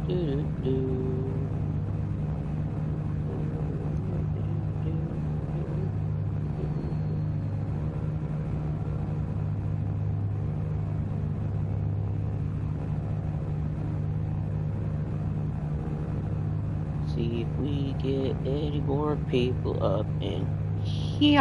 See if we get any more people up in here.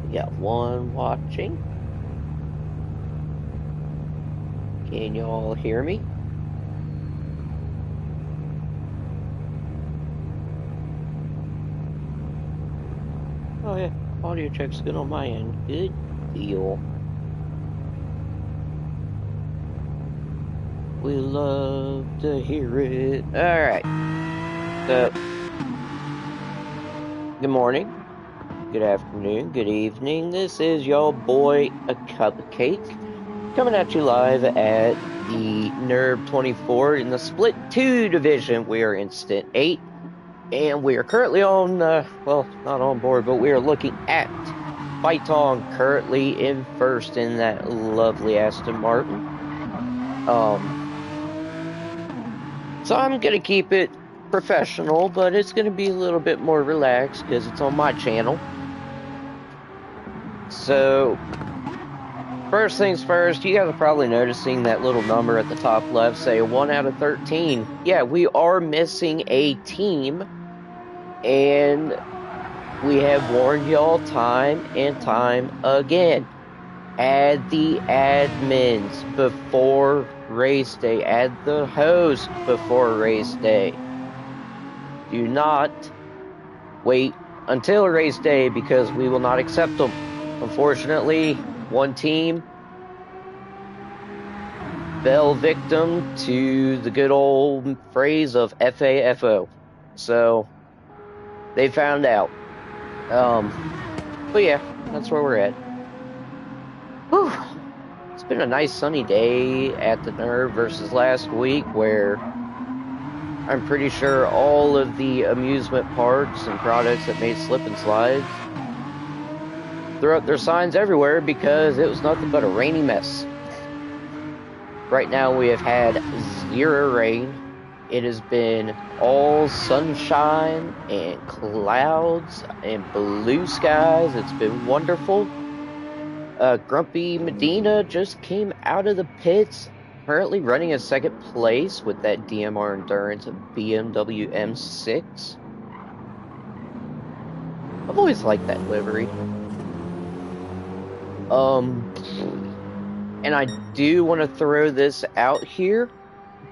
We got one watching. Can y'all hear me? Oh yeah, audio check's good on my end. Good deal. We love to hear it. Alright. So, good morning, good afternoon, good evening. This is your boy, A Cupcake, coming at you live at the Rd4 in the Split 2 division. We are in Stint 8, and we are currently on, well, not on board, but we are looking at Python, currently in first in that lovely Aston Martin. So I'm gonna keep it professional, but it's gonna be a little bit more relaxed because it's on my channel. So, first things first, you guys are probably noticing that little number at the top left say 1 out of 13. Yeah, we are missing a team, and we have warned y'all time and time again. Add the admins before race day. Add the host before race day. Do not wait until race day because we will not accept them. Unfortunately, one team fell victim to the good old phrase of FAFO. So, they found out. But yeah, that's where we're at. Whew. It's been a nice sunny day at the Nerve versus last week, where I'm pretty sure all of the amusement parks and products that made slip and slides threw up their signs everywhere because it was nothing but a rainy mess. Right now we have had 0 rain. It has been all sunshine and clouds and blue skies. It's been wonderful. Grumpy Medina just came out of the pits, currently running in second place with that DMR Endurance BMW M6. I've always liked that livery. And I do want to throw this out here,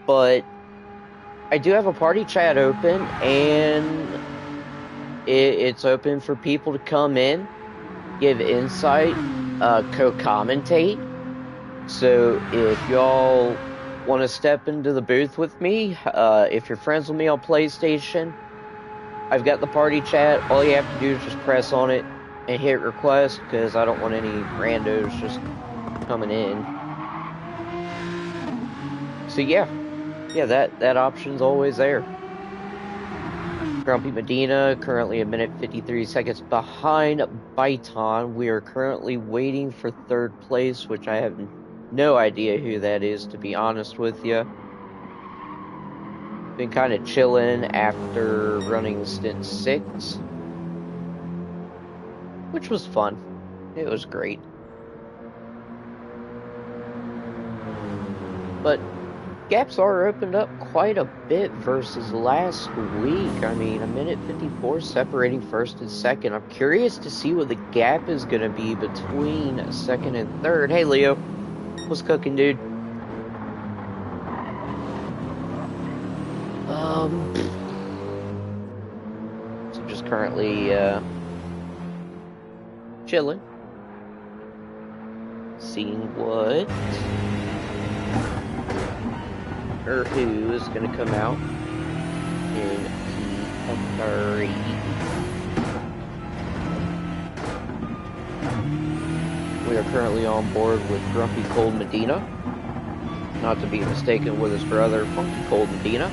but I do have a party chat open, and it's open for people to come in, give insight, co-commentate. So if y'all want to step into the booth with me, if you're friends with me on PlayStation, I've got the party chat. All you have to do is just press on it and hit request, because I don't want any randos just coming in. So yeah, that option's always there. Grumpy Medina, currently a minute 53 seconds behind Byton. We are currently waiting for third place, which I have no idea who that is, to be honest with you. Been kind of chilling after running Stint 6, which was fun. It was great. But gaps are opened up quite a bit versus last week. I mean, a minute 54 separating first and second. I'm curious to see what the gap is going to be between second and third. Hey, Leo. What's cooking, dude? So just currently, chilling. Seeing what or who is going to come out in P3. currently on board with Grumpy Cold Medina, not to be mistaken with his brother, Funky Cold Medina.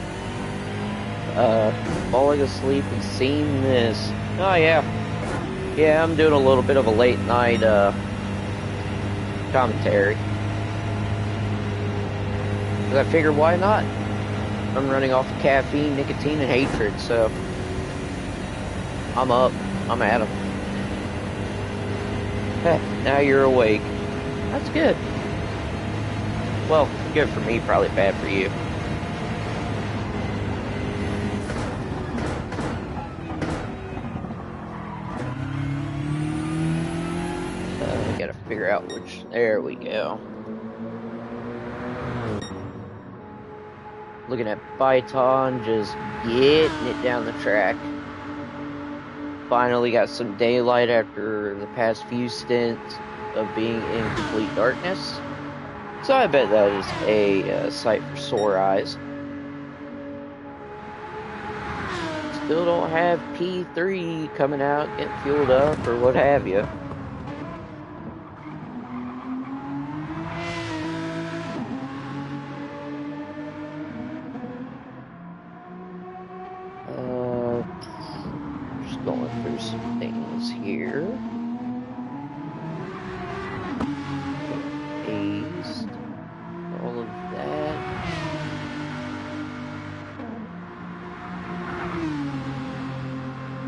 Falling asleep and seeing this. Oh yeah. Yeah, I'm doing a little bit of a late night, commentary. Because I figured, why not? I'm running off of caffeine, nicotine, and hatred, so I'm up. I'm at 'em. Heh, now you're awake. That's good. Well, good for me, probably bad for you. I gotta figure out which... There we go. Looking at Python, just getting it down the track. Finally got some daylight after the past few stints of being in complete darkness. So I bet that is a sight for sore eyes. Still don't have P3 coming out, getting fueled up, or what have you. Just going through some things here. Paste all of that.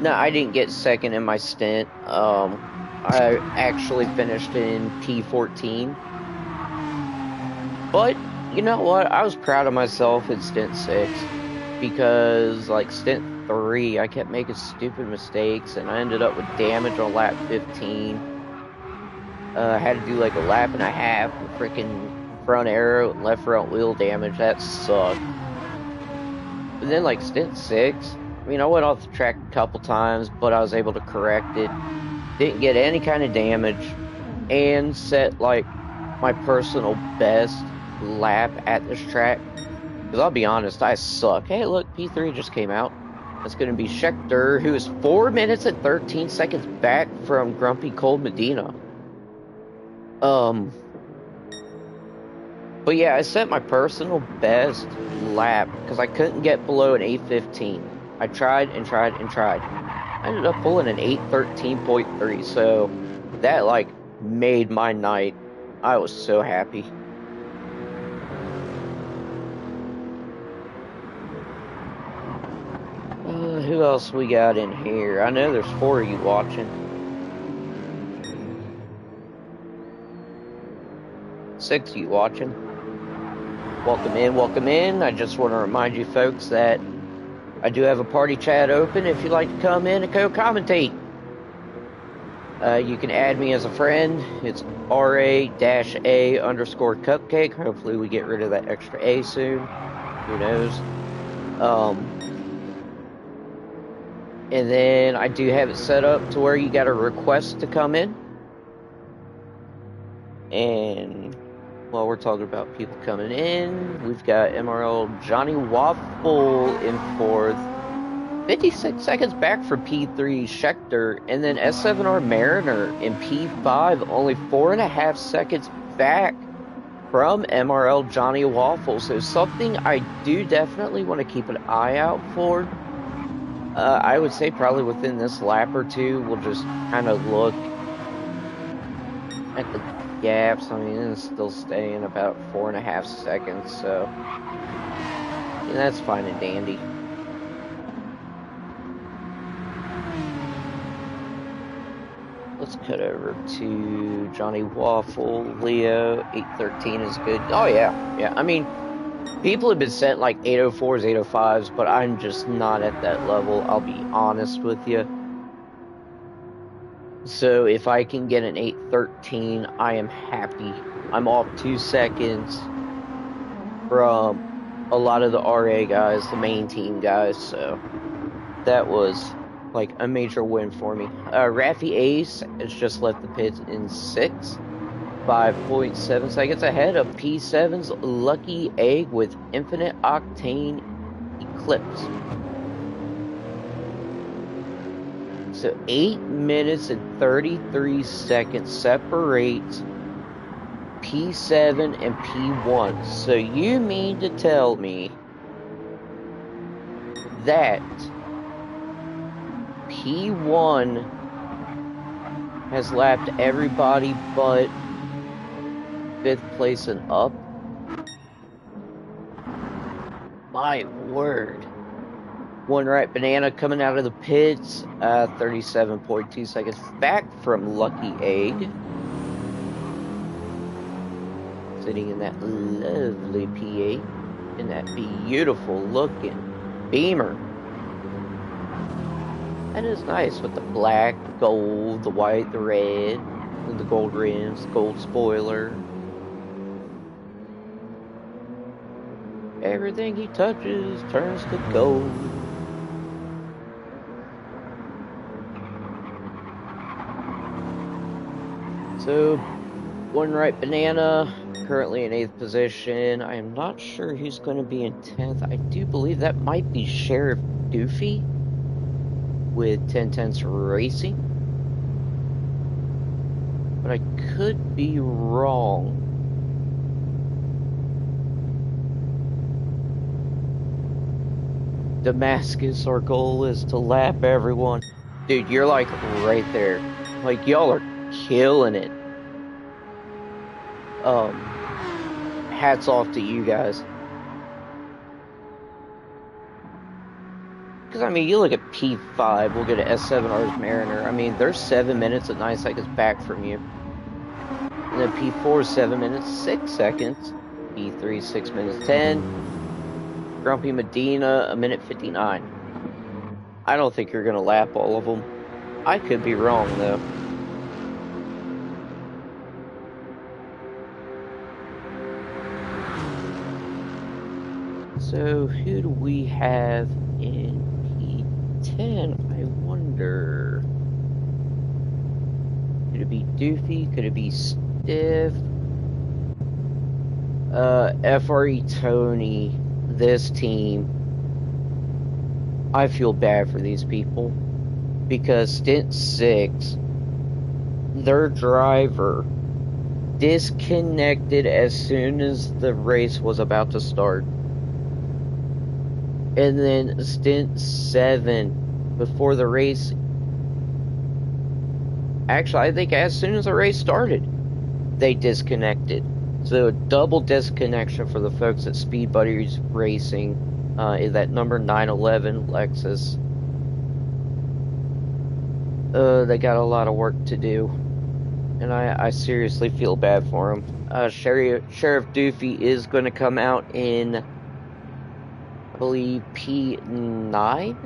No, I didn't get second in my stint. I actually finished in P14. But, you know what? I was proud of myself in stint 6. Because, like, stint 3, I kept making stupid mistakes, and I ended up with damage on lap 15. I had to do, like, a lap and a half with freaking front arrow and left front wheel damage. That sucked. But then, like, stint 6... I mean, I went off the track a couple times, but I was able to correct it. Didn't get any kind of damage, and set, like, my personal best lap at this track. Because I'll be honest, I suck. Hey, look, P3 just came out. That's going to be Schechter, who is 4 minutes and 13 seconds back from Grumpy Cold Medina. But yeah, I set my personal best lap, because I couldn't get below an 8:15. I tried and tried and tried. I ended up pulling an 8:13.3, so that, like, made my night. I was so happy. Who else we got in here? I know there's 4 of you watching. 6 of you watching. Welcome in, welcome in. I just want to remind you folks that I do have a party chat open if you'd like to come in and co-commentate. You can add me as a friend. It's RA-A_cupcake. Hopefully we get rid of that extra A soon. Who knows? And then I do have it set up to where you got a request to come in. And while we're talking about people coming in, we've got MRL Johnny Waffle in 4th. 56 seconds back from P3 Schechter, and then S7R Mariner in P5, only 4.5 seconds back from MRL Johnny Waffle. So something I do definitely want to keep an eye out for. I would say probably within this lap or two, we'll just kind of look at the gaps. I mean, it's still staying about 4.5 seconds, so yeah, that's fine and dandy. Let's cut over to Johnny Waffle. Leo, 8:13 is good. Oh, yeah. Yeah, I mean, people have been setting like 8:04s, 8:05s, but I'm just not at that level, I'll be honest with you. So if I can get an 8:13, I am happy. I'm off 2 seconds from a lot of the RA guys, the main team guys, so that was like a major win for me. Raffy Ace has just left the pits in 6th, 5.7 seconds ahead of P7's Lucky Egg with Infinite Octane Eclipse. So 8 minutes and 33 seconds separate P7 and P1. So you mean to tell me that P1 has lapped everybody but 5th place and up? My word. One right banana coming out of the pits, 37.2 seconds back from Lucky Egg. Sitting in that lovely P8 in that beautiful looking Beamer. That is nice with the black, the gold, the white, the red, and the gold rims, gold spoiler. Everything he touches turns to gold. So, one right banana, currently in 8th position. I am not sure who's going to be in 10th. I do believe that might be Sheriff Doofy with 1010s Racing. But I could be wrong. Damascus, our goal is to lap everyone. Dude, you're like right there. Like, y'all are killing it. Hats off to you guys. Because, I mean, you look at P5, we'll get an S7R's Mariner. I mean, they're 7 minutes and 9 seconds back from you. And then P4 is 7 minutes, 6 seconds. P3, 6 minutes, 10. Grumpy Medina, 1 minute 59. I don't think you're going to lap all of them. I could be wrong, though. So, who do we have in P10? I wonder. Could it be Doofy? Could it be Stiff? FRE Tony, this team. I feel bad for these people. Because Stint 6, their driver disconnected as soon as the race was about to start. And then Stint 7, before the race, actually I think as soon as the race started, they disconnected. So a double disconnection for the folks at Speed Buddies Racing, is that number 911 Lexus. They got a lot of work to do, and I seriously feel bad for them. Sheriff Doofy is going to come out in, I believe, P9.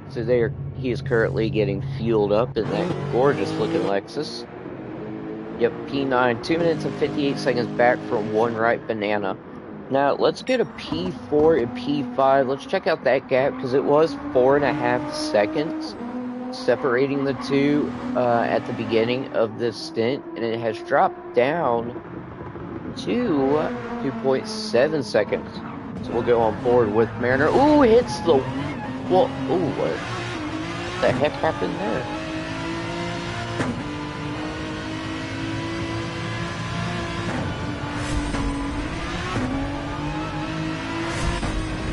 So he is currently getting fueled up in that gorgeous looking Lexus. Yep, P9, 2 minutes and 58 seconds back from one right banana. Now, let's get a P4 and P5. Let's check out that gap, because it was 4.5 seconds separating the two at the beginning of this stint, and it has dropped down to 2.7 seconds. So we'll go on board with Mariner. Ooh, hits the wall. Ooh, what the heck happened there?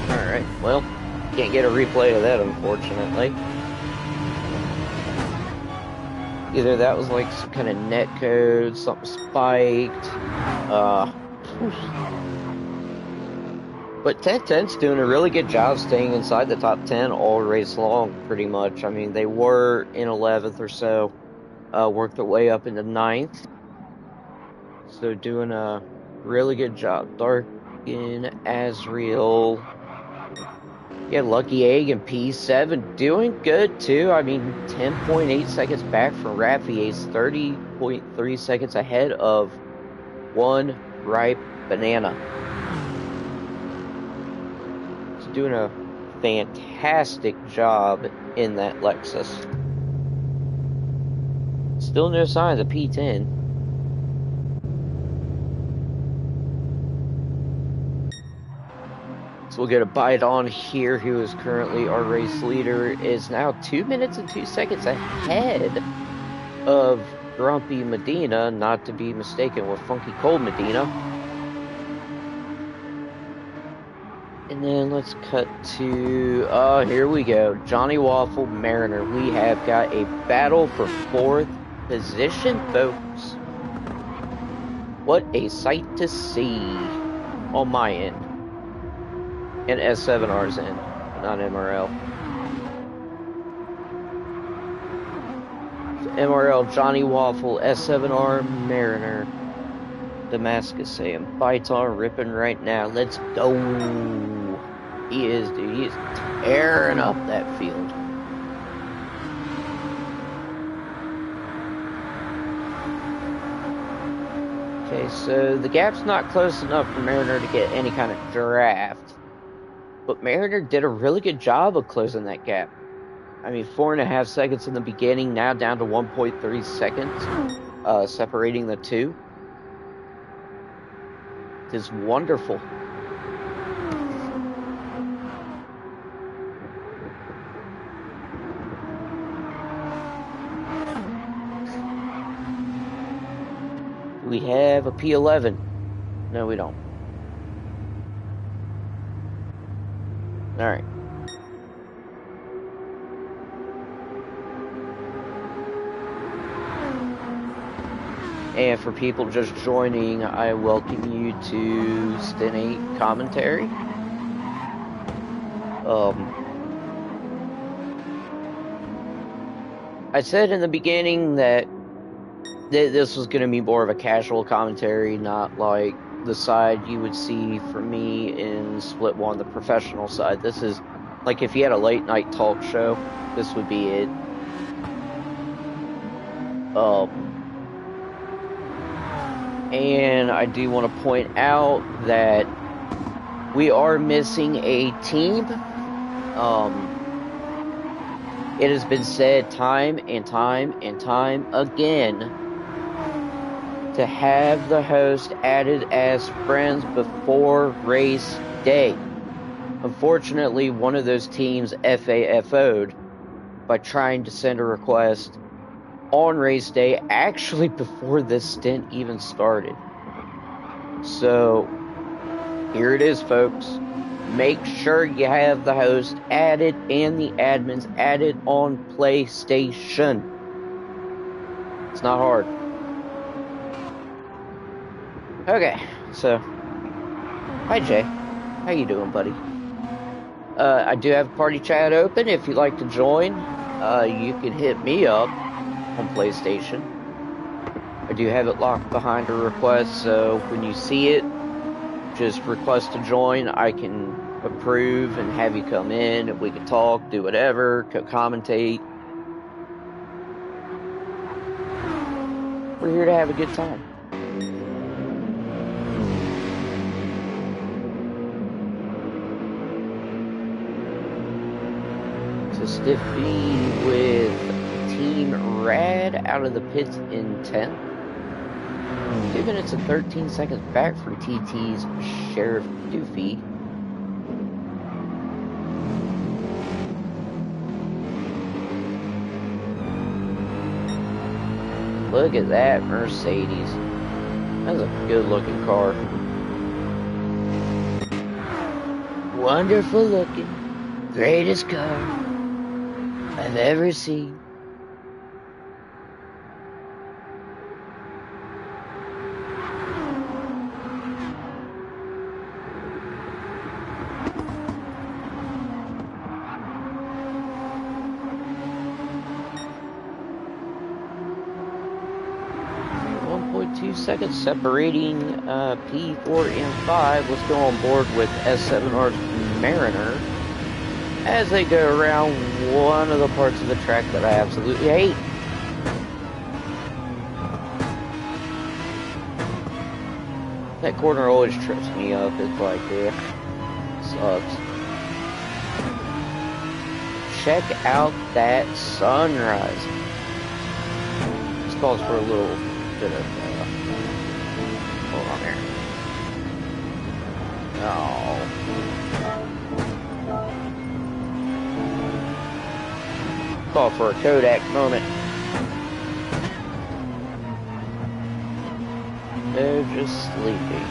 Alright, well, can't get a replay of that, unfortunately. Either that was like some kind of net code, something spiked. But 1010's doing a really good job staying inside the top 10 all race long, pretty much. I mean, they were in 11th or so, worked their way up into 9th. So doing a really good job. Darkin, Azriel, yeah, Lucky Egg and P7 doing good too. I mean, 10.8 seconds back from Raffier's, 30.3 seconds ahead of one ripe banana. He's doing a fantastic job in that Lexus. Still no signs of P10. So we'll get a bite on here, who is currently our race leader, is now 2 minutes and 2 seconds ahead of Grumpy Medina, not to be mistaken with Funky Cold Medina. And then let's cut to, here we go. Johnny Waffle, Mariner. We have got a battle for 4th position, folks. What a sight to see on my end. And S7R's end, not MRL. So MRL, Johnny Waffle, S7R, Mariner. Damascus saying, fights on ripping right now. Let's go. He is, dude. He is tearing up that field. Okay, so the gap's not close enough for Mariner to get any kind of draft. But Mariner did a really good job of closing that gap. I mean, 4.5 seconds in the beginning, now down to 1.3 seconds, separating the two. It is wonderful. We have a P11. No, we don't. All right. And for people just joining, I welcome you to Stint 8 commentary. I said in the beginning that this was going to be more of a casual commentary, not like the side you would see from me in Split 1, the professional side. This is like if you had a late night talk show, this would be it. And I do want to point out that we are missing a team. It has been said time and time and time again to have the host added as friends before race day. Unfortunately, one of those teams FAFO'd by trying to send a request on race day, actually before this stint even started. So, here it is, folks. Make sure you have the host added and the admins added on PlayStation. It's not hard. Okay, so, hi Jay. How you doing, buddy? I do have party chat open. If you'd like to join, you can hit me up on PlayStation. I do have it locked behind a request, so when you see it, just request to join. I can approve and have you come in. We can talk, do whatever, co-commentate. We're here to have a good time. So Stiff B with Team Rad out of the pits in 10th. 2 minutes and 13 seconds back from TT's Sheriff Doofy. Look at that Mercedes. That's a good looking car. Wonderful looking. Greatest car I've ever seen. Seconds separating P4 and 5. Let's go on board with S7R's Mariner as they go around one of the parts of the track that I absolutely hate. That corner always trips me up. It's like, yeah, sucks. Check out that sunrise. This calls for a little bit of hold on there. Oh. Call for a Kodak moment. They're just sleeping.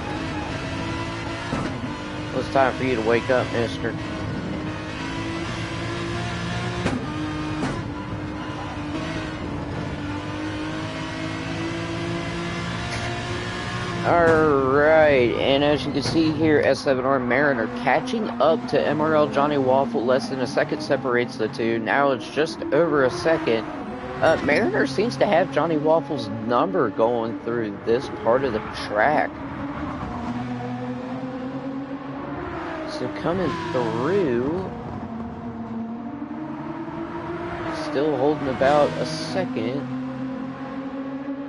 Well, it's time for you to wake up, mister. Alright, and as you can see here, S7R Mariner catching up to MRL Johnny Waffle. Less than a second separates the two. Now it's just over a second. Mariner seems to have Johnny Waffle's number going through this part of the track. So coming through, still holding about a second.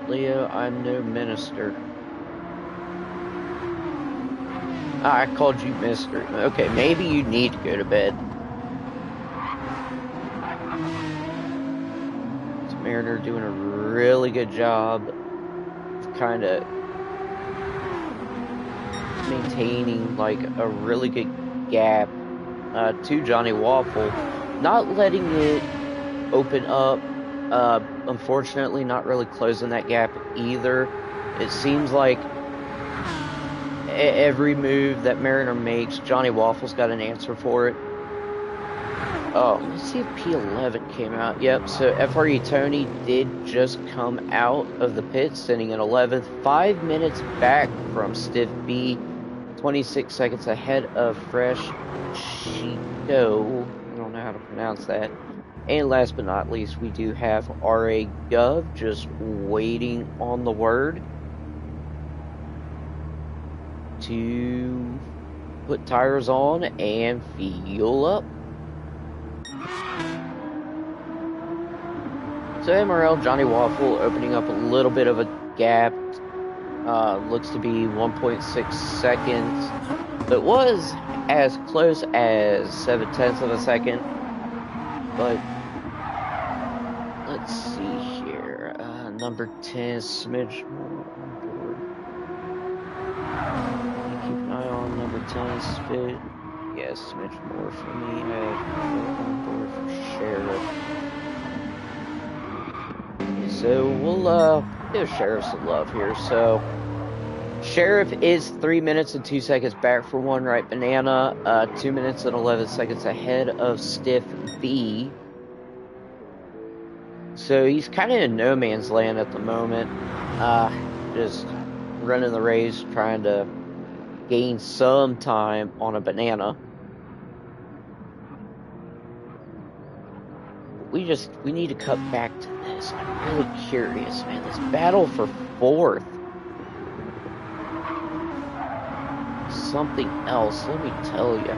Leo, I'm no minister. I called you mister. Okay, maybe you need to go to bed. It's Mariner doing a really good job of kind of maintaining like a really good gap to Johnny Waffle, not letting it open up. Unfortunately, not really closing that gap either. It seems like every move that Mariner makes, Johnny Waffle's got an answer for it. Oh, let's see if P11 came out. Yep, so FRE Tony did just come out of the pit, sitting in 11th, 5 minutes back from Stiff B, 26 seconds ahead of Fresh Chico. I don't know how to pronounce that. And last but not least, we do have RA Gov just waiting on the word to put tires on and fuel up. So MRL Johnny Waffle opening up a little bit of a gap. Looks to be 1.6 seconds. It was as close as 7/10 of a second. But let's see here. Number 10, smidge more on board. Keep an eye on number 10, Spit. Yes, smidge more for me. I have on board for Sheriff. So we'll give Sheriff some love here. So Sheriff is 3 minutes and 2 seconds back for One Right Banana. 2 minutes and 11 seconds ahead of Stiff B. So he's kind of in no man's land at the moment. Just running the race, trying to gain some time on a banana. We need to cut back to this. I'm really curious, man. This battle for 4th. Something else, let me tell you.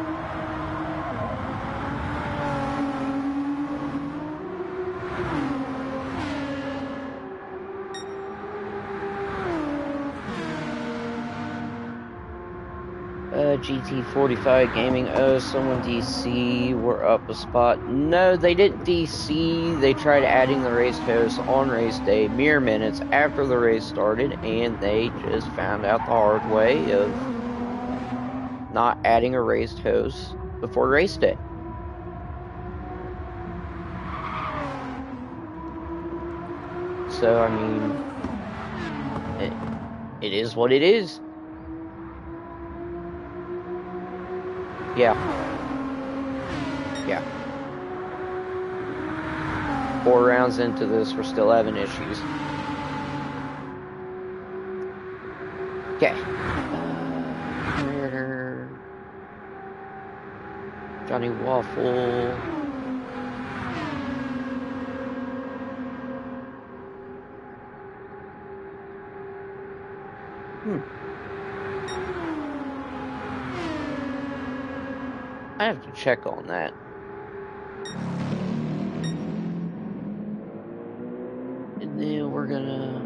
GT45 Gaming. Oh, someone DC. We're up a spot. No, they didn't DC. They tried adding the race host on race day, mere minutes after the race started, and they just found out the hard way of not adding a raised host before race day. So, I mean, it is what it is. Yeah. 4 rounds into this, we're still having issues. Okay. Johnny Waffle. I have to check on that. And then we're gonna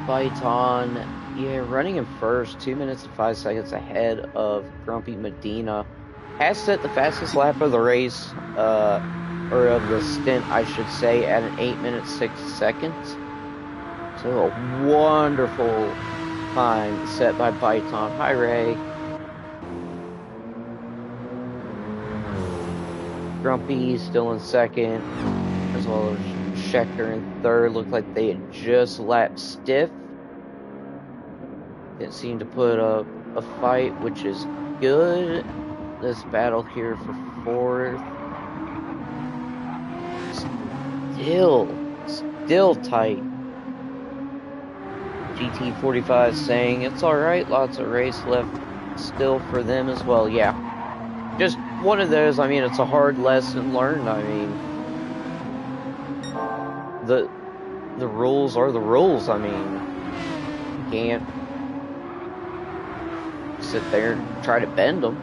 Python, yeah, running in first, 2 minutes and 5 seconds ahead of Grumpy Medina. Has set the fastest lap of the race, or of the stint, I should say, at an 8 minutes 6 seconds. So a wonderful time set by Python. Hi, Ray. Grumpy still in second, as well as Scheckter in third. Looked like they had just lapped Stiff. Didn't seem to put up a fight, which is good. This battle here for fourth. Still tight. GT45 saying it's alright, lots of race left still for them as well. Yeah, just one of those. I mean, it's a hard lesson learned. I mean, the rules are the rules. I mean, you can't sit there and try to bend them.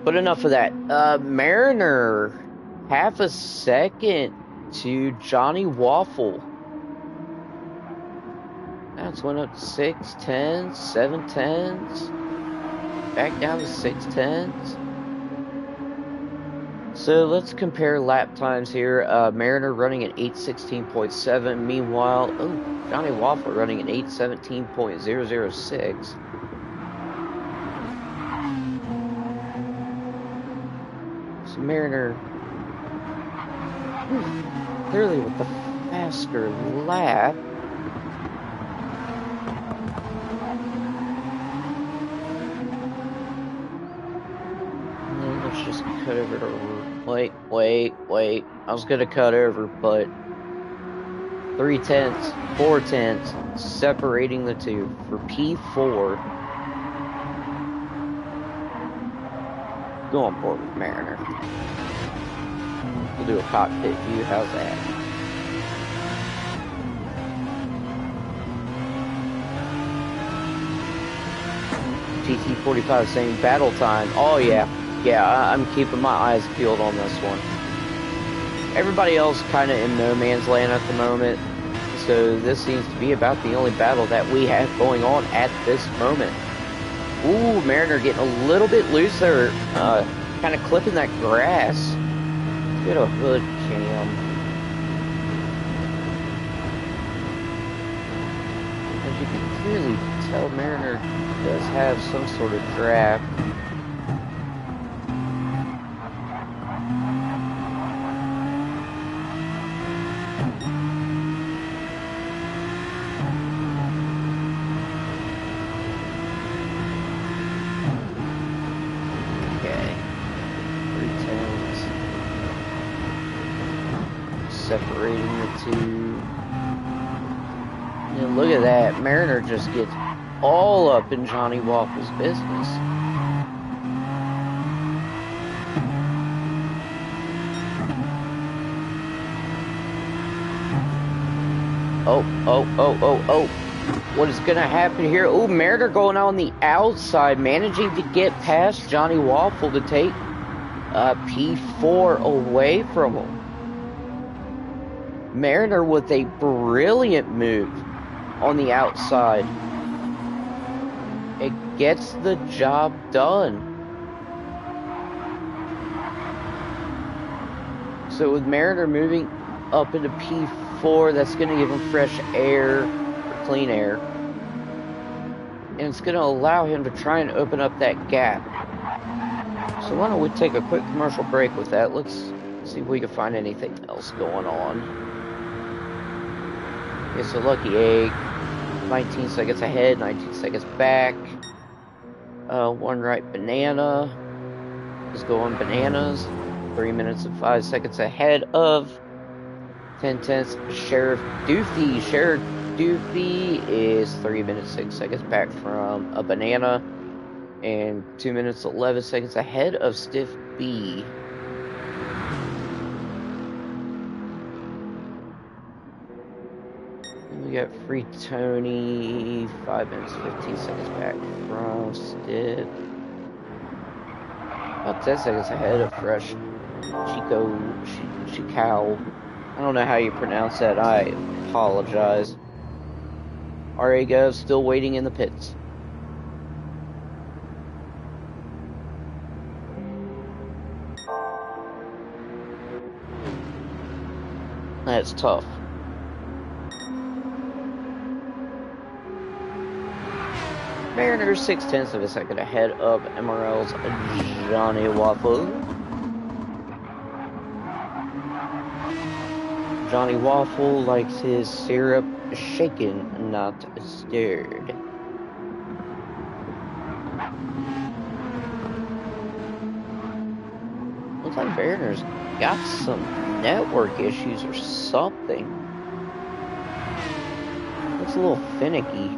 But enough of that. Mariner, half a second to Johnny Waffle. That's went up to 6/10, 7/10, back down to 6/10. So let's compare lap times here. Mariner running at 8:16.7. Meanwhile, Johnny Waffle running at 8:17.006. So Mariner clearly with the faster lap. Let's just cut over to... Wait. I was gonna cut over, but 3/10, 4/10 separating the two for P4. Go on board with Mariner. We'll do a cockpit view. How's that? GT45 saying battle time. Oh yeah. Yeah, I'm keeping my eyes peeled on this one. Everybody else kind of in no man's land at the moment, so this seems to be about the only battle that we have going on at this moment. Ooh, Mariner getting a little bit loose there, kind of clipping that grass. Get a hood cam. As you can clearly tell, Mariner does have some sort of draft. Separating the two. And look at that. Mariner just gets all up in Johnny Waffle's business. Oh. What is going to happen here? Oh, Mariner going on the outside, managing to get past Johnny Waffle to take P4 away from him. Mariner with a brilliant move on the outside. It gets the job done. So with Mariner moving up into P4, that's going to give him fresh air, or clean air. And it's going to allow him to try and open up that gap. So why don't we take a quick commercial break with that. Let's see if we can find anything else going on. It's a lucky egg. 19 seconds ahead, 19 seconds back. One right banana is going bananas. 3 minutes and 5 seconds ahead of 10/10 Sheriff Doofy. Sheriff Doofy is 3 minutes 6 seconds back from a banana, and 2 minutes 11 seconds ahead of Stiff B. We got Free Tony, 5 minutes 15 seconds back from Stiff. About 10 seconds ahead of Fresh Chicao. I don't know how you pronounce that. I apologize. Arrigo still waiting in the pits. That's tough. Mariner 6/10 of a second ahead of MRL's Johnny Waffle. Johnny Waffle likes his syrup shaken, not stirred. Looks like Werner's got some network issues or something. Looks a little finicky.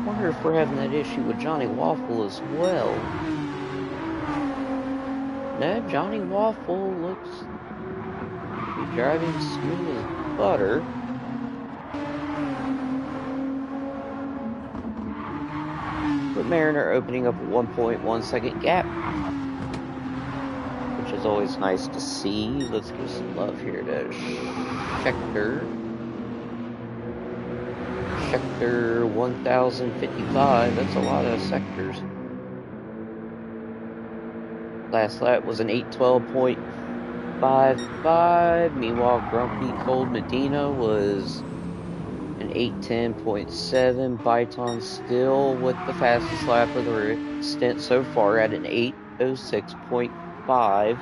Wonder if we're having that issue with Johnny Waffle as well. No, Johnny Waffle looks to be driving smooth as butter. With Mariner opening up a 1.1 second gap, which is always nice to see. Let's give some love here to Schechter. Sector 1055, that's a lot of sectors. Last lap was an 812.55. Meanwhile, Grumpy Cold Medina was an 810.7. Byton still with the fastest lap of the stint so far at an 806.5.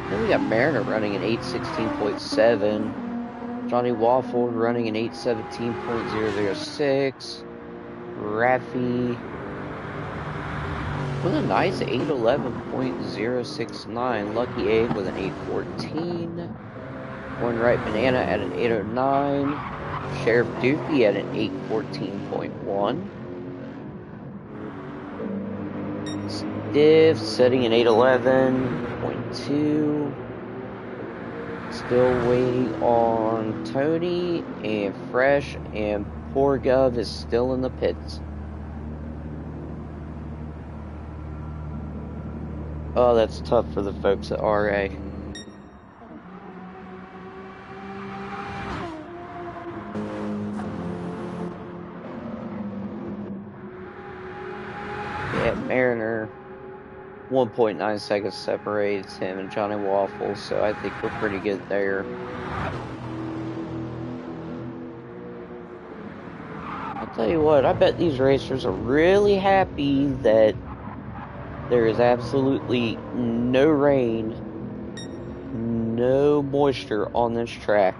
Then we got Mariner running an 816.7. Johnny Waffle running an 817.006. Raffy with a nice 811.069. Lucky Egg with an 814. One Right Banana at an 809. Sheriff Doofy at an 814.1. Stiff setting an 811.2. Still waiting on Tony, and Fresh, and Poor Gov is still in the pits. Oh, that's tough for the folks at RA. Yeah, Mariner. 1.9 seconds separates him and Johnny Waffle, so I think we're pretty good there. I'll tell you what, I bet these racers are really happy that there is absolutely no rain, no moisture on this track.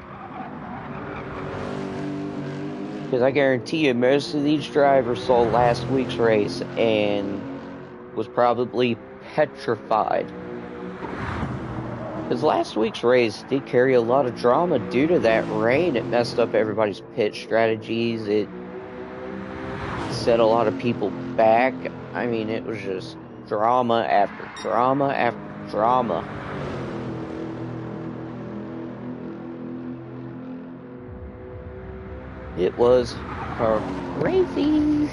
Because I guarantee you, most of these drivers saw last week's race and was probably petrified. Because last week's race did carry a lot of drama due to that rain. It messed up everybody's pit strategies. It set a lot of people back. I mean, it was just drama after drama after drama. It was crazy.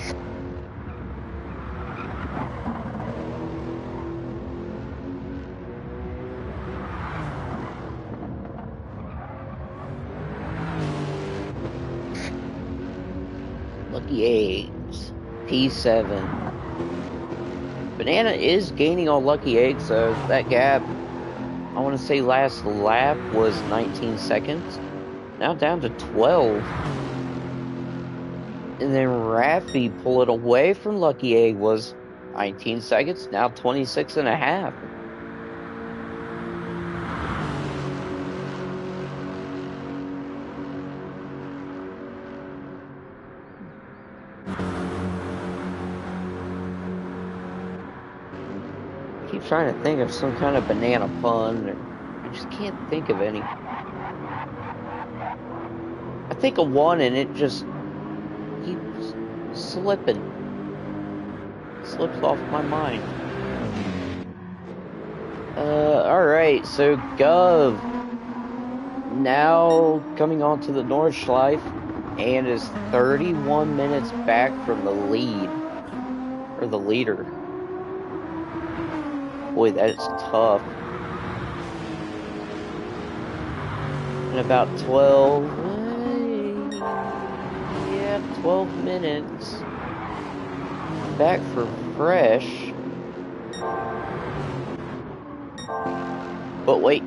Lucky Eggs, P7. Banana is gaining on Lucky Eggs, so that gap, I want to say last lap was 19 seconds. Now down to 12. And then Raffy pull it away from Lucky Egg was 19 seconds, now 26 and a half. I keep trying to think of some kind of banana pun. I just can't think of any. I think of one and it just keeps slipping. Slips off my mind. Alright, so Gov now coming onto the Nordschleife and is 31 minutes back from the lead. Or the leader. Boy, that is tough. In about 12 minutes. Back for Fresh. But wait.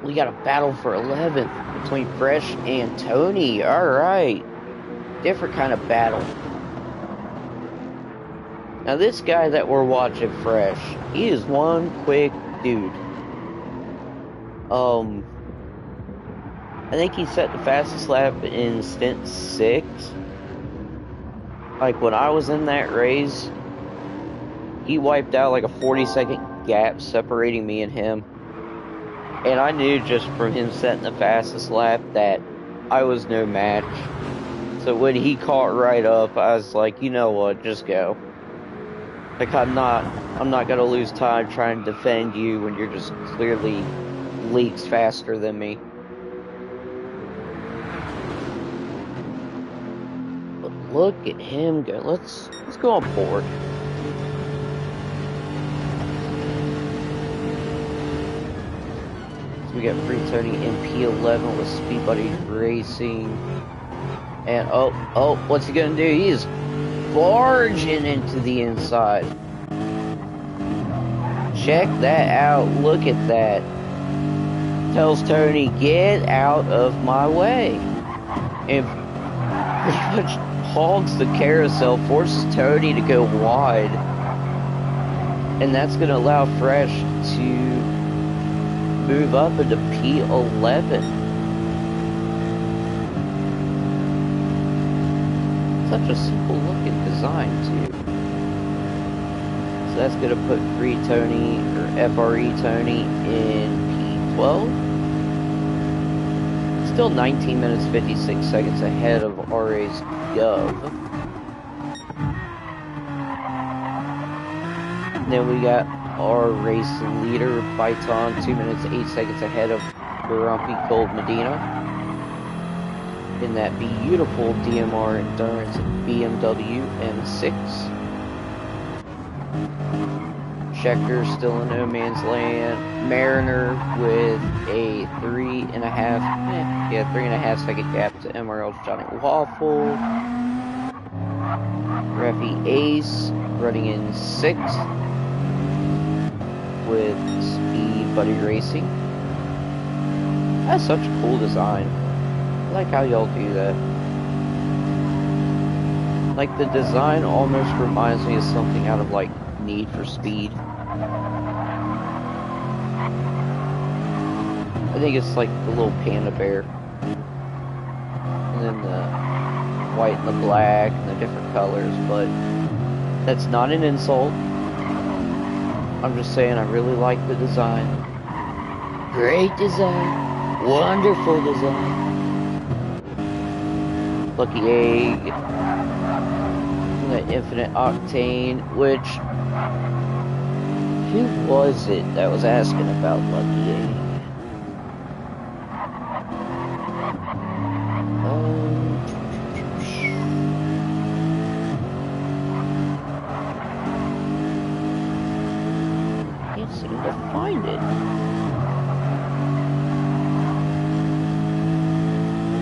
we got a battle for 11th between Fresh and Tony. Alright. Different kind of battle. Now this guy that we're watching, Fresh, he is one quick dude. I think he set the fastest lap in Stint 6. Like, when I was in that race, he wiped out like a 40-second gap separating me and him. And I knew just from him setting the fastest lap that I was no match. So when he caught right up, I was like, you know what, just go. Like, I'm not gonna lose time trying to defend you when you're just clearly leagues faster than me. But look at him go. Let's go on board. So we got Free Tony MP11 with Speed Buddy Racing. And oh, what's he gonna do? He's barging into the inside. Check that out. Look at that. Tells Tony, get out of my way. And pretty much hogs the carousel, forces Tony to go wide. And that's going to allow Fresh to move up into P11. Such a simple looking design too. So that's going to put Free Tony, or FRE Tony, in P12. Still 19 minutes 56 seconds ahead of RA's Gov. And then we got our race leader, Python, 2 minutes 8 seconds ahead of Grumpy Gold Medina. In that beautiful DMR Endurance BMW M6. Checker still in no man's land. Mariner with a 3.5 second gap to MRL's Johnny Waffle. Reffy Ace running in 6th with Speed Buddy Racing. That's such a cool design. I like how y'all do that. Like, the design almost reminds me of something out of, like, Need for Speed. I think it's like the little panda bear. And then the white and the black and the different colors, but that's not an insult. I'm just saying I really like the design. Great design. Wonderful design. Lucky Egg. The Infinite Octane, which... who was it that was asking about Lucky Egg? Can't seem to find it.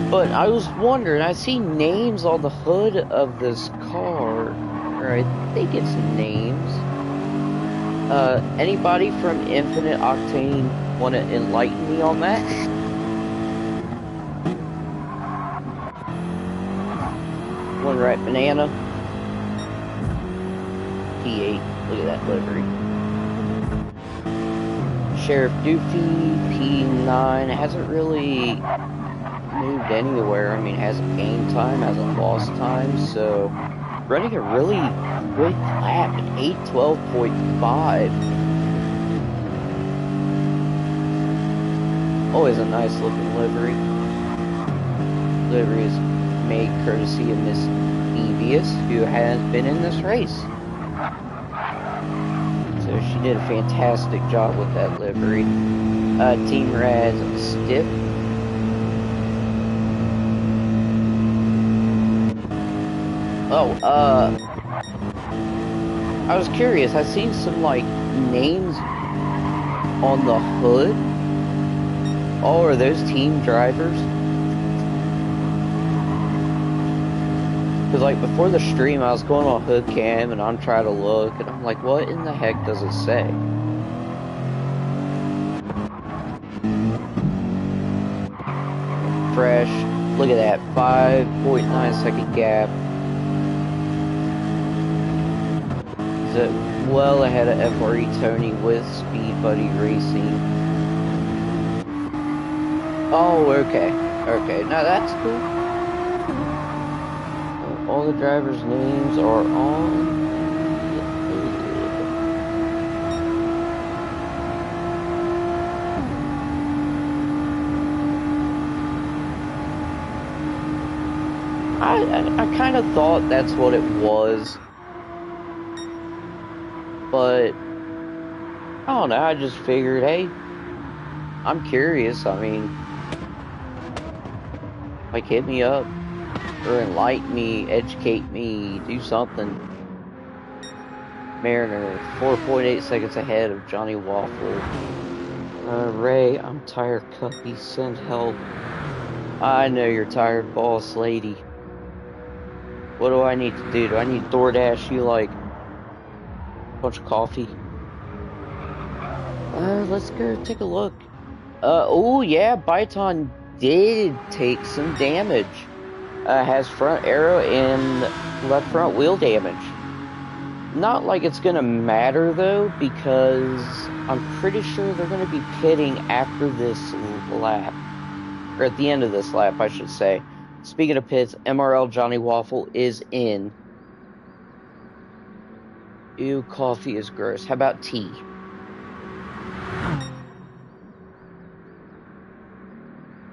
But I was wondering, I see names on the hood of this car, or I think it's names. Anybody from Infinite Octane want to enlighten me on that? One right banana. P8, look at that livery. Sheriff Doofy, P9, hasn't really moved anywhere. I mean, hasn't gained time, hasn't lost time, so running a really quick lap at 8:12.5. Always a nice looking livery. Livery is made courtesy of Miss Evious, who has been in this race. So she did a fantastic job with that livery. Team Rad's Stiff. I was curious. I seen some, like, names on the hood. Oh, are those team drivers? Because, like, before the stream, I was going on hood cam, and I'm trying to look, and I'm like, what in the heck does it say? fresh. Look at that, 5.9 second gap. Is it well ahead of FRE Tony with Speed Buddy Racing? Oh, okay. Okay, now that's cool. All the drivers' names are on. I kind of thought that's what it was, but I don't know. I just figured, hey, I'm curious. I mean, like, hit me up or enlighten me, educate me, do something. Mariner, 4.8 seconds ahead of Johnny Waffle. Ray, I'm tired, Cuppy. Send help. I know you're tired, boss lady. What do I need to do? Do I need DoorDash you like a bunch of coffee? Let's go take a look. Oh yeah, Byton did take some damage. Has front arrow and left front wheel damage. Not like it's gonna matter though, because I'm pretty sure they're gonna be pitting after this lap. Or at the end of this lap, I should say. Speaking of pits, MRL Johnny Waffle is in. Ew, coffee is gross. How about tea?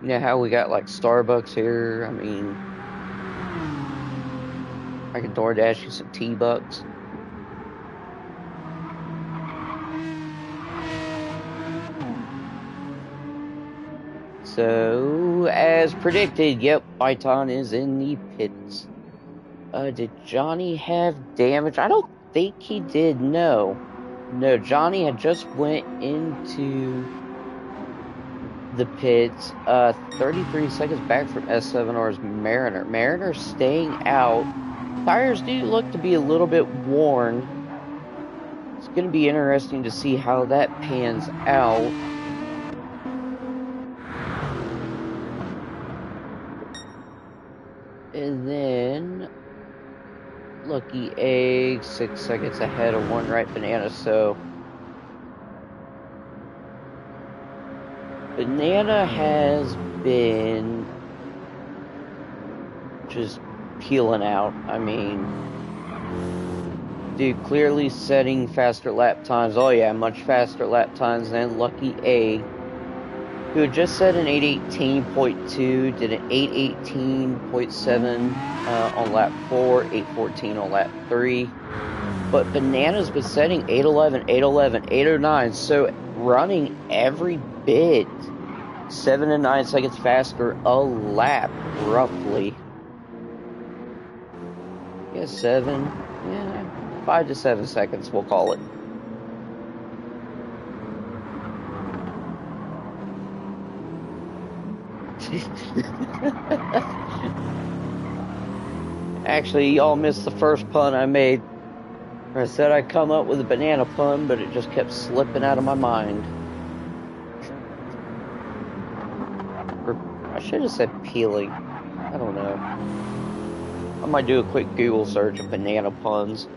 You know how we got like Starbucks here? I mean, I can DoorDash you some tea bucks. So, as predicted, yep, Byton is in the pits. Did Johnny have damage? I don't think he did, no. No, Johnny had just went into the pits, 33 seconds back from S7R's Mariner. Mariner staying out. Tires do look to be a little bit worn. It's going to be interesting to see how that pans out. And then Lucky Egg, 6 seconds ahead of One Right Banana. So Banana has been just peeling out. I mean, dude, clearly setting faster lap times. Oh yeah, much faster lap times than Lucky Egg, who had just set an 8:18.2, did an 8:18.7 on lap 4, 8:14 on lap 3. But Banana's been setting 8:11, 8:11, 8:09, so running every bit 7 to 9 seconds faster a lap, roughly. Yeah, 5 to 7 seconds, we'll call it. Actually, y'all missed the first pun I made. I said I'd come up with a banana pun, but it just kept slipping out of my mind. Or I should have said peeling. I don't know. I might do a quick Google search of banana puns.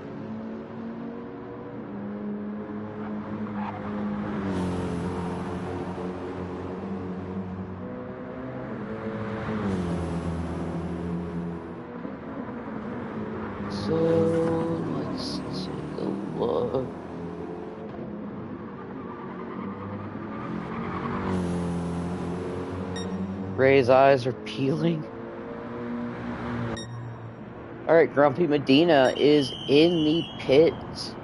So, let's take a look. Ray's eyes are peeling. Alright, Grumpy Medina is in the pits.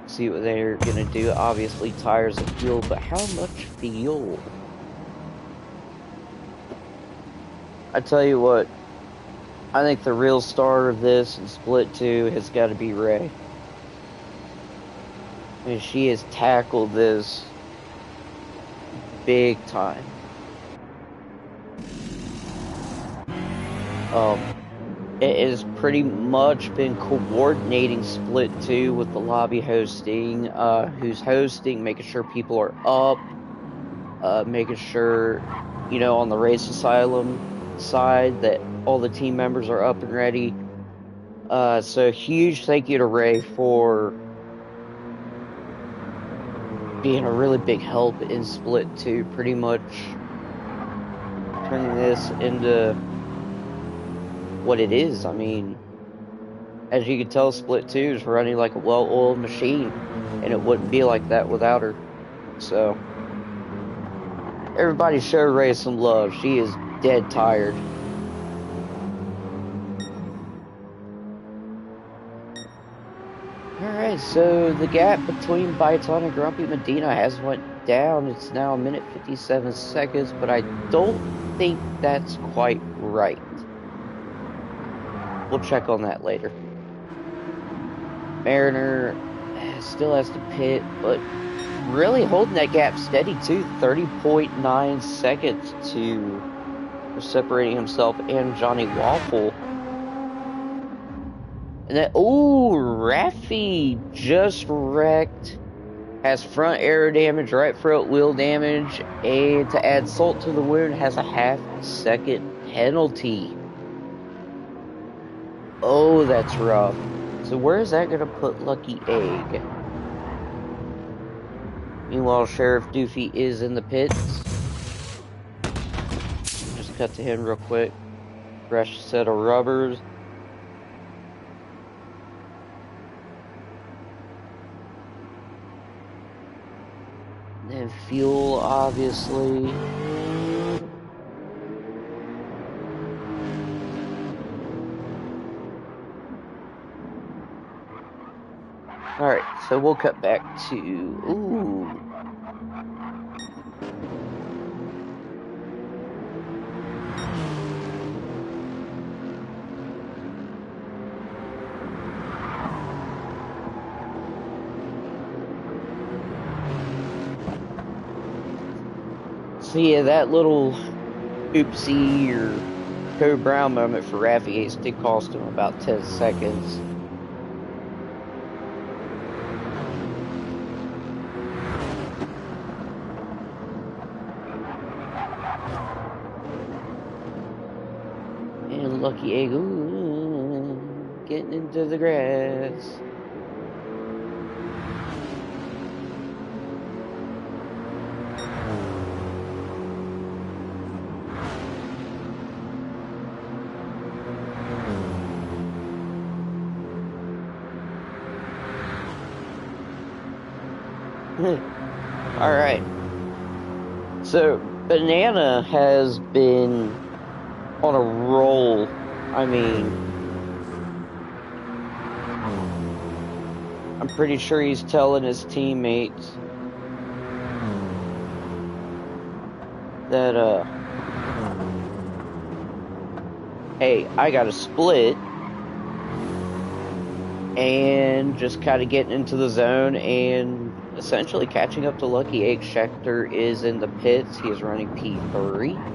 See what they're gonna do. Obviously, tires and fuel, but how much fuel? I tell you what, I think the real star of this in Split 2 has got to be Ray. I mean, she has tackled this big time. It has pretty much been coordinating Split 2 with the lobby hosting, who's hosting, making sure people are up. making sure, you know, on the race asylum side that all the team members are up and ready. So huge thank you to Ray for being a really big help in Split 2, pretty much turning this into what it is. I mean, as you can tell, Split 2 is running like a well-oiled machine, and it wouldn't be like that without her. So, everybody show Ray some love. She is dead tired. Alright, so the gap between Byton and Grumpy Medina has went down. It's now 1:57, but I don't think that's quite right. We'll check on that later. Mariner still has to pit, but really holding that gap steady too. 30.9 seconds for separating himself and Johnny Waffle. And then, ooh, Raffi just wrecked. Has front aero damage, right front wheel damage, and to add salt to the wound, has a half-second penalty. Oh, that's rough. So where is that going to put Lucky Egg? Meanwhile, Sheriff Doofy is in the pits. Just cut to him real quick. Fresh set of rubbers. And fuel, obviously. Alright, so we'll cut back to... Ooh. So yeah, that little oopsie or Code Brown moment for Raffi Ace did cost him about 10 seconds. And Lucky Egg, ooh, getting into the grass. Alright. So, Banana has been on a roll. I mean, I'm pretty sure he's telling his teammates that, hey, I got a split. And just kind of getting into the zone and essentially catching up to Lucky Egg. Schechter is in the pits. He is running P3.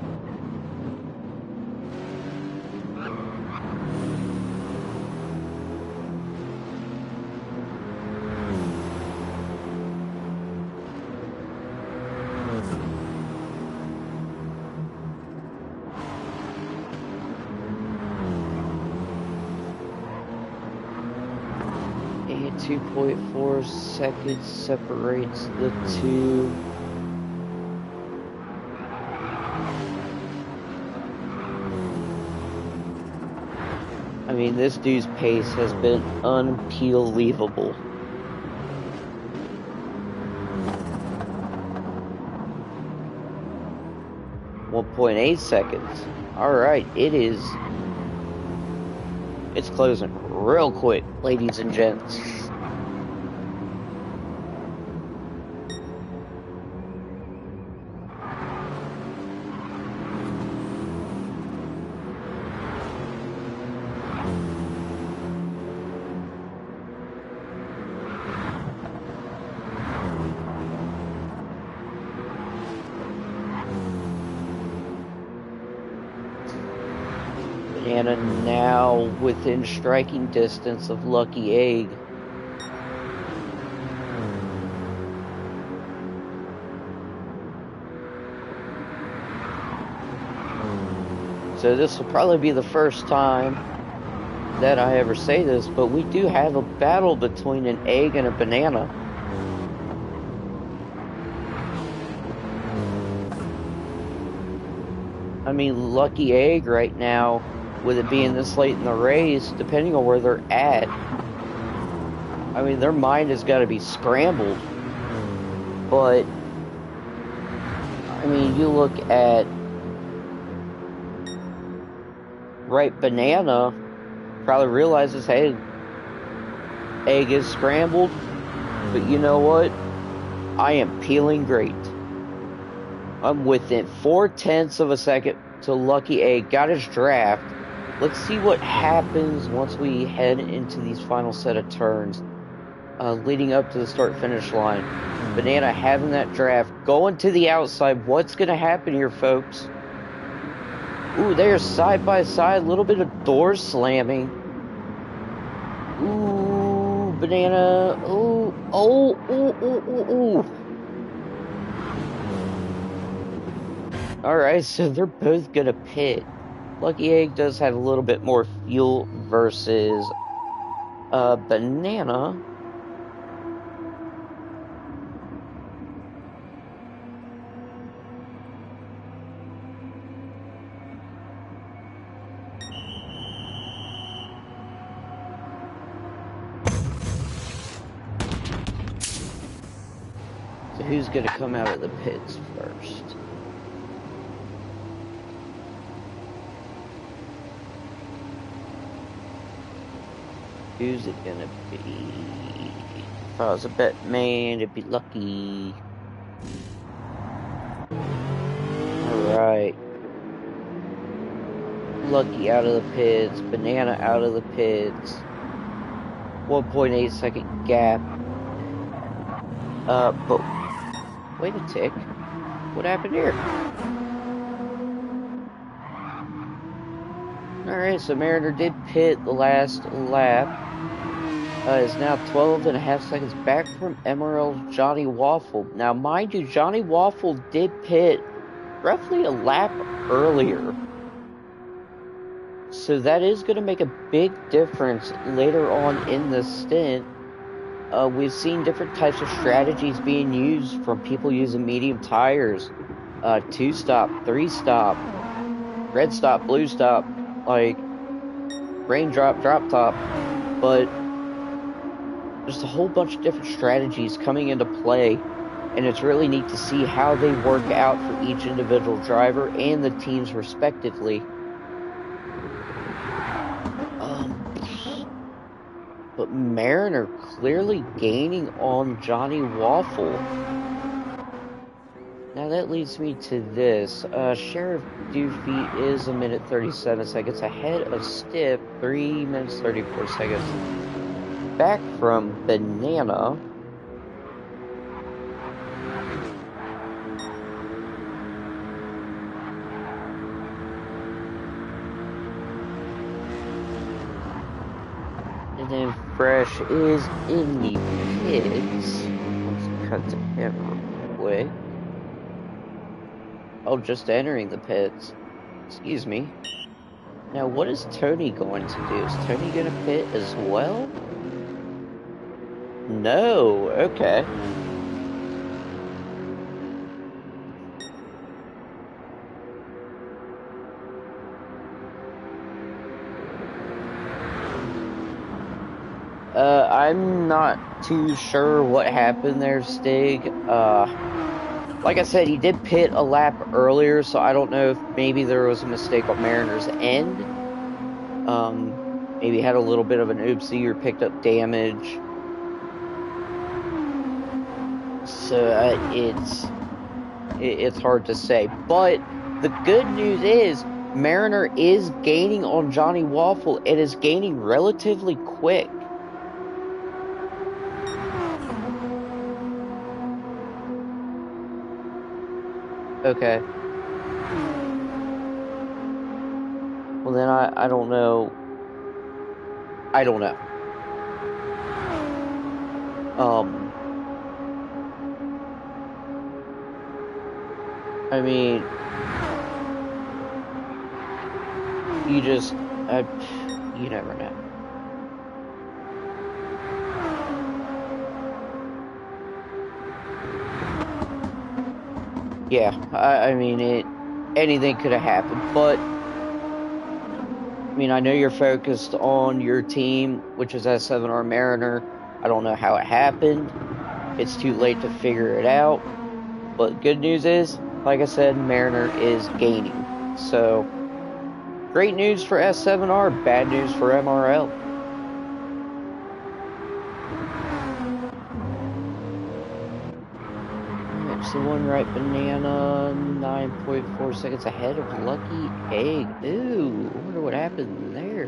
And 2.4 seconds separates the two. I mean, this dude's pace has been unbelievable. .8 seconds. Alright, it's closing real quick, ladies and gents. Banana now within striking distance of Lucky Egg. So this will probably be the first time that I ever say this, but we do have a battle between an egg and a banana. I mean, lucky egg right now, with it being this late in the race, depending on where they're at. I mean, their mind has got to be scrambled. But, I mean, you look at right banana, probably realizes, hey, egg is scrambled, but you know what? I am peeling great. I'm within 0.4 of a second to lucky egg. Got his draft. Let's see what happens once we head into these final set of turns, leading up to the start-finish line. Banana having that draft, going to the outside. What's going to happen here, folks? Ooh, they're side by side. A little bit of door slamming. Ooh, banana. Ooh, ooh. Alright, so they're both gonna pit. Lucky Egg does have a little bit more fuel versus banana. So who's gonna come out of the pits first? Who's it gonna be? If I was a bet man, it'd be Lucky. Alright. Lucky out of the pits, banana out of the pits. 1.8 second gap. But wait a tick. What happened here? Alright, so Mariner did pit the last lap. Is now 12.5 seconds back from Emerald's Johnny Waffle. Now, mind you, Johnny Waffle did pit roughly a lap earlier. So that is going to make a big difference later on in the stint. We've seen different types of strategies being used from people using medium tires. 2-stop, 3-stop, red stop, blue stop, like raindrop, drop top. But there's a whole bunch of different strategies coming into play, and it's really neat to see how they work out for each individual driver and the teams respectively. But Mariner clearly gaining on Johnny Waffle. Now that leads me to this. Sheriff Doofy is 1 minute 37 seconds ahead of Stiff, 3 minutes 34 seconds back from Banana. And then Fresh is in the pits. Let's cut to him real quick. Oh, just entering the pits. Excuse me. Now, what is Tony going to do? Is Tony going to pit as well? No, okay. I'm not too sure what happened there, Stig. Like I said, he did pit a lap earlier, so I don't know if maybe there was a mistake on Mariner's end. Maybe had a little bit of an oopsie or picked up damage. So it's hard to say. But the good news is Mariner is gaining on Johnny Waffle. It is gaining relatively quick. Okay. Well then I don't know. I don't know. I mean, You just, you never know. Yeah, I mean, anything could have happened, but I mean, I know you're focused on your team, which is S7R Mariner. I don't know how it happened. It's too late to figure it out. But good news is, like I said, Mariner is gaining. So, great news for S7R, bad news for MRL. Alright, so one right banana, 9.4 seconds ahead of Lucky Egg. Ooh, I wonder what happened there.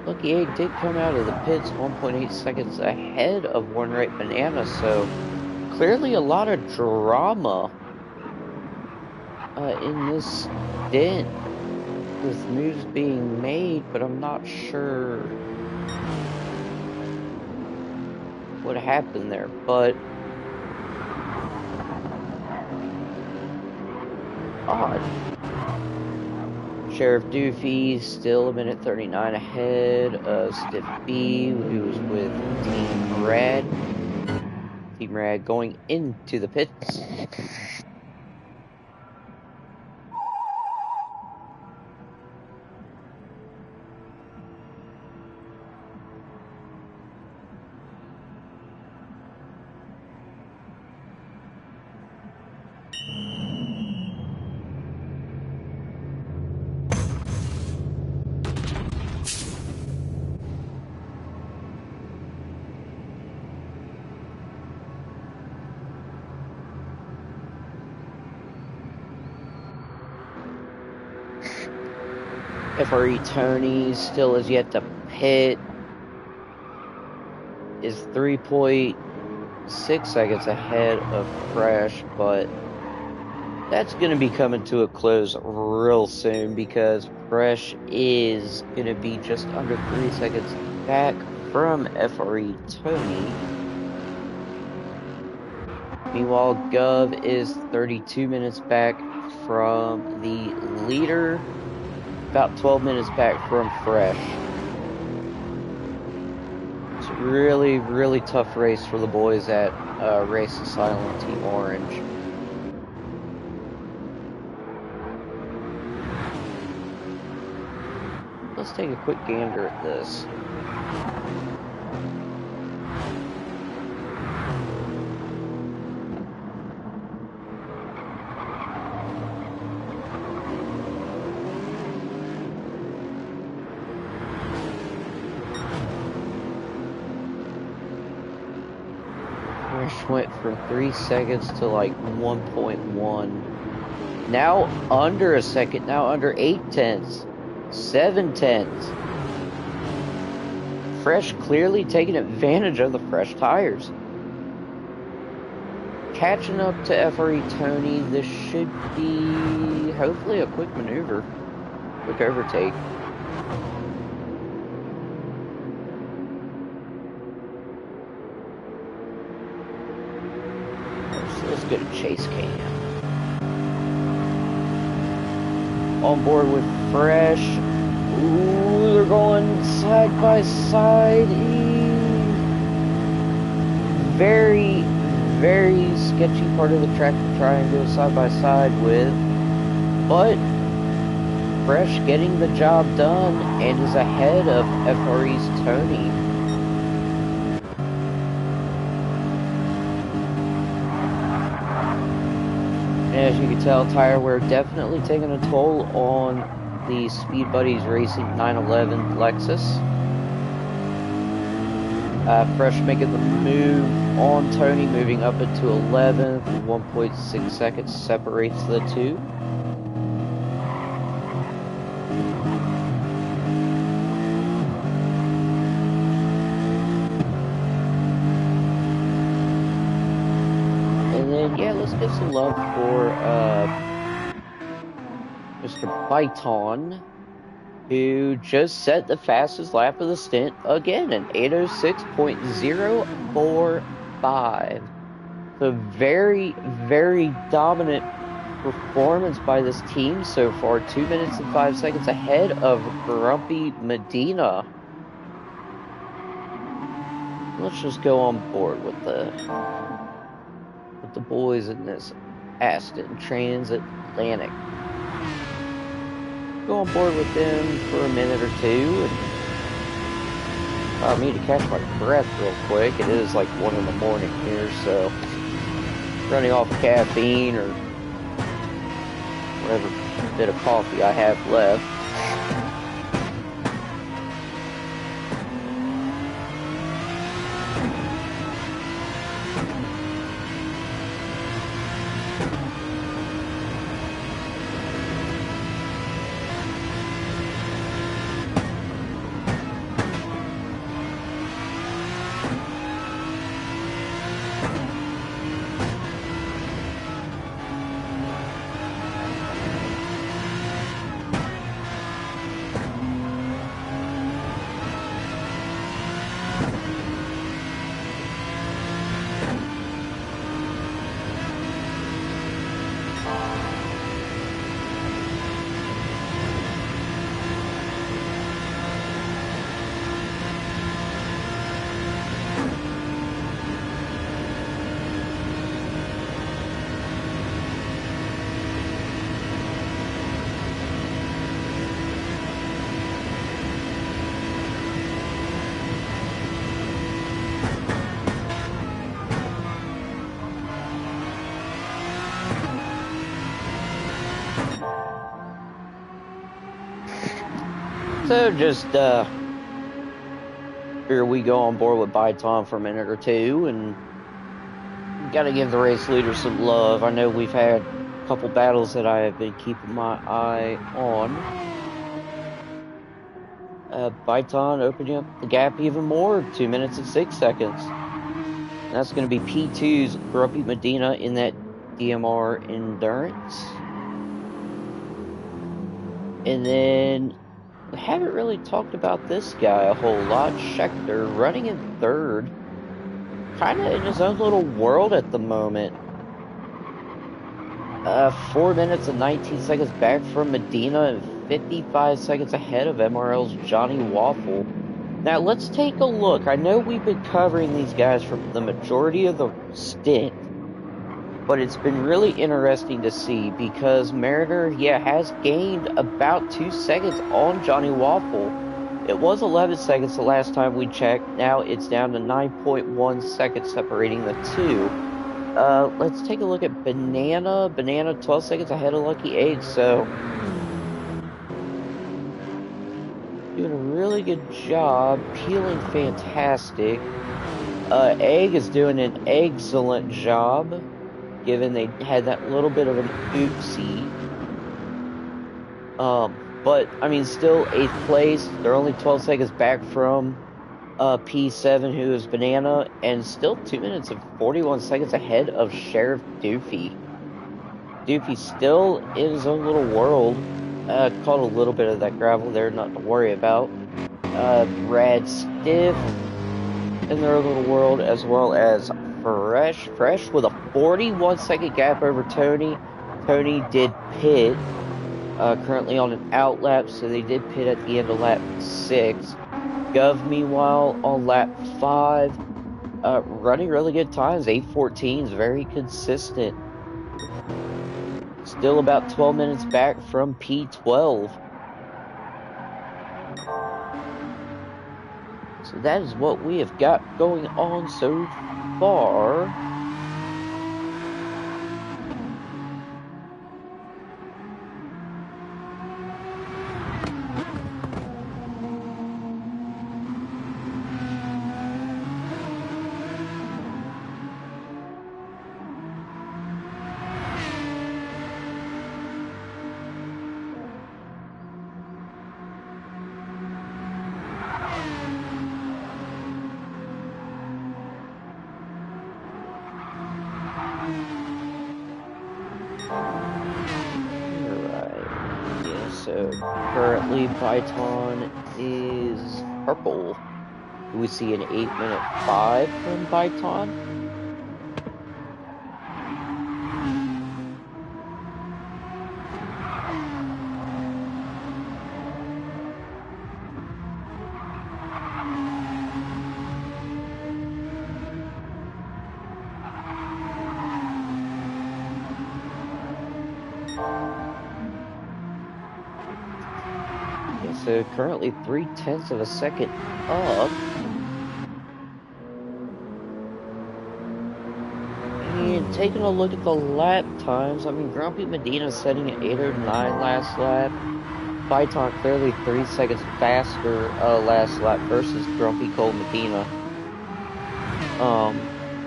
Lucky Egg did come out of the pits 1.8 seconds ahead of One Right Banana, so clearly a lot of drama in this stint with moves being made, but I'm not sure what happened there, but odd. Sheriff Doofy still a minute 39 ahead of Stiff B, who was with Team Rad. Team Rad going into the pits. FRE Tony still has yet to pit. Is 3.6 seconds ahead of Fresh, but that's going to be coming to a close real soon because Fresh is going to be just under 3 seconds back from FRE Tony. Meanwhile, Gov is 32 minutes back from the leader, about 12 minutes back from Fresh. It's a really, really tough race for the boys at Race the Silent Team Orange. Let's take a quick gander at this. Fresh went from 3 seconds to like 1.1. Now under a second, now under 8 tenths. 7 tenths. Fresh clearly taking advantage of the fresh tires. Catching up to FRE Tony, this should be hopefully a quick maneuver, quick overtake. So let's go to chase cam. On board with Fresh. Ooh, they're going side by side. Very, very sketchy part of the track to try and go side by side with. But Fresh getting the job done and is ahead of FRE's Tony. And as you can tell, tire wear definitely taking a toll on the Speed Buddies Racing 911 Lexus. Fresh making the move on Tony, moving up into 11th. 1.6 seconds separates the two. Yeah, let's give some love for Mr. Byton, who just set the fastest lap of the stint again, an 8:06.045. So very, very dominant performance by this team so far. 2 minutes and 5 seconds ahead of Grumpy Medina. Let's just go on board with the boys in this Aston Transatlantic. Go on board with them for a minute or two, and allow me to catch my breath real quick. It is like 1 in the morning here, so running off caffeine or whatever bit of coffee I have left. So just here we go on board with Byton for a minute or two, and gotta give the race leader some love. I know we've had a couple battles that I have been keeping my eye on. Byton opening up the gap even more, 2 minutes and 6 seconds. And that's going to be P2's Grumpy Medina in that DMR Endurance. And then we haven't really talked about this guy a whole lot. Schechter running in third, kind of in his own little world at the moment. 4 minutes and 19 seconds back from Medina and 55 seconds ahead of MRL's Johnny Waffle. Now let's take a look. I know we've been covering these guys for the majority of the stint, but it's been really interesting to see because Mariner, has gained about 2 seconds on Johnny Waffle. It was 11 seconds the last time we checked. Now it's down to 9.1 seconds separating the two. Let's take a look at Banana. Banana 12 seconds ahead of Lucky Egg, so doing a really good job, peeling fantastic. Egg is doing an excellent job, given they had that little bit of an oopsie. But, I mean, still 8th place. They're only 12 seconds back from P7, who is Banana, and still 2 minutes and 41 seconds ahead of Sheriff Doofy. Doofy still in his own little world. Caught a little bit of that gravel there, nothing to worry about. Rad Stiff in their little world, as well as Fresh with a 41 second gap over Tony. Tony did pit, currently on an out lap, so they did pit at the end of lap 6. Gov, meanwhile, on lap 5, running really good times. 8:14 is very consistent. Still about 12 minutes back from P12. So that is what we have got going on so far. So currently Byton is purple. Do we see an 8-minute 5 from Byton? Okay, so currently 0.3 of a second up. And taking a look at the lap times, I mean, Grumpy Medina setting at 8:09 last lap. Phyton clearly 3 seconds faster last lap versus Grumpy Cole Medina.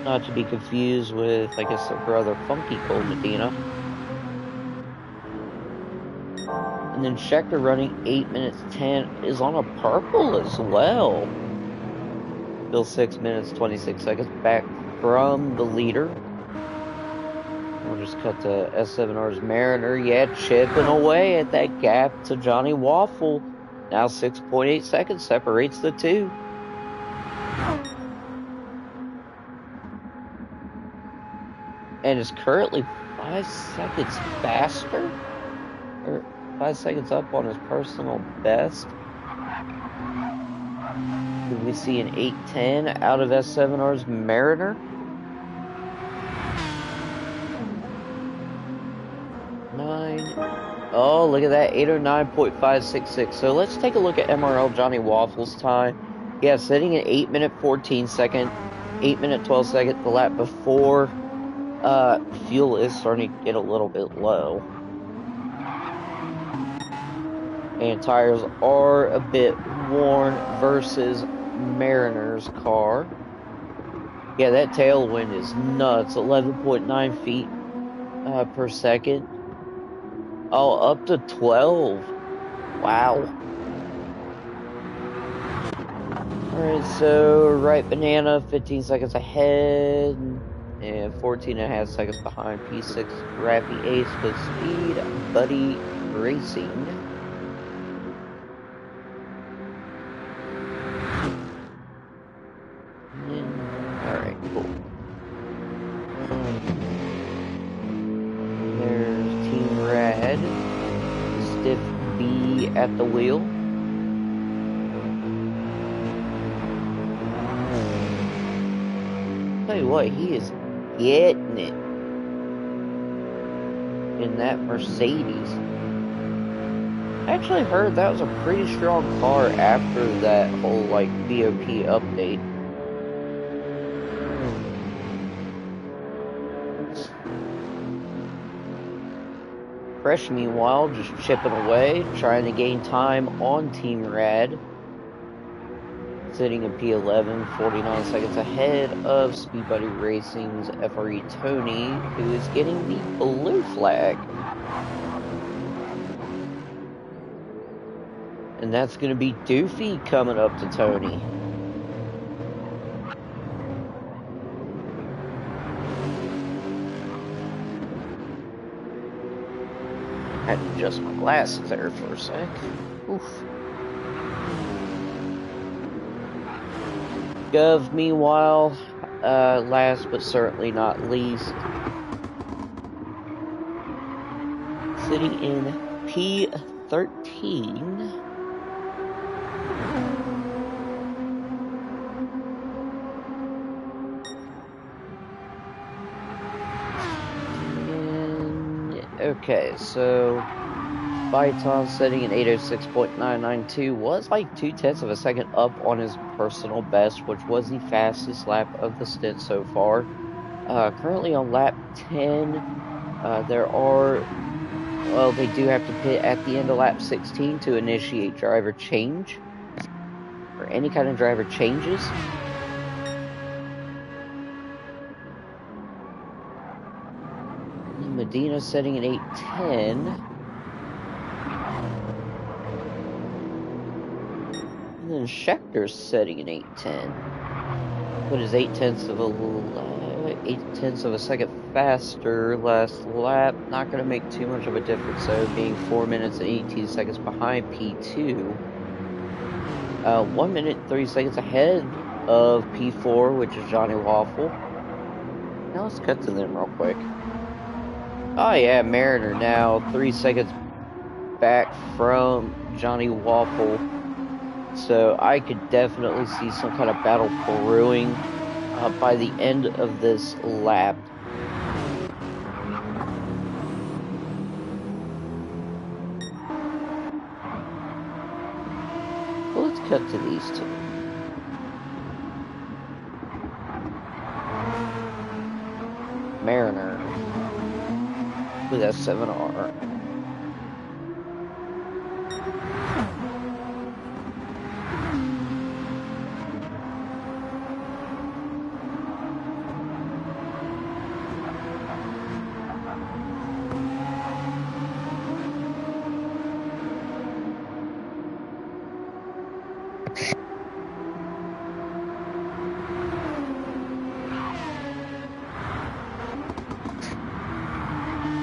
Not to be confused with, I guess, their brother Funky Cole Medina. And then Schechter running 8 minutes 10 is on a purple as well. Still 6 minutes 26 seconds back from the leader. We'll just cut to S7R's Mariner. Yeah, chipping away at that gap to Johnny Waffle. Now 6.8 seconds separates the two. And is currently 5 seconds faster? Or 5 seconds up on his personal best. Can we see an 8:10 out of S7R's Mariner? Oh, look at that, 809.566. So let's take a look at MRL Johnny Waffle's time. Yeah, sitting at 8 minute 14 second, 8 minute 12 second, the lap before. Fuel is starting to get a little bit low. And tires are a bit worn versus Mariner's car. Yeah, that tailwind is nuts, 11.9 feet per second. Oh, up to 12. Wow. Alright, so right banana, 15 seconds ahead, and 14.5 seconds behind P6 Rappy Ace with Speed Buddy Racing. Alright, cool. There's Team Rad, Stiff B at the wheel. Tell you what, he is getting it in that Mercedes. I actually heard that was a pretty strong car after that whole like BOP update. Fresh, meanwhile, just chipping away, trying to gain time on Team Rad. Sitting in P11, 49 seconds ahead of Speed Buddy Racing's FRE Tony, who is getting the blue flag. And that's going to be Doofy coming up to Tony. I had to adjust my glasses there for a sec. Oof. Gov, meanwhile, last but certainly not least, sitting in P13. Okay, so Phyton setting in 806.992 was like 0.2 of a second up on his personal best, which was the fastest lap of the stint so far. Currently on lap 10, they do have to pit at the end of lap 16 to initiate driver change, or any kind of driver changes. Medina setting in 8:10. And then Schechter's setting in 8:10. But is 0.8 of a second faster last lap. Not going to make too much of a difference, though, being 4 minutes and 18 seconds behind P2. 1 minute 30 seconds ahead of P4, which is Johnny Waffle. Now let's cut to them real quick. Oh yeah, Mariner now 3 seconds back from Johnny Waffle. So I could definitely see some kind of battle brewing by the end of this lap. cut to these two. Mariner with S7R.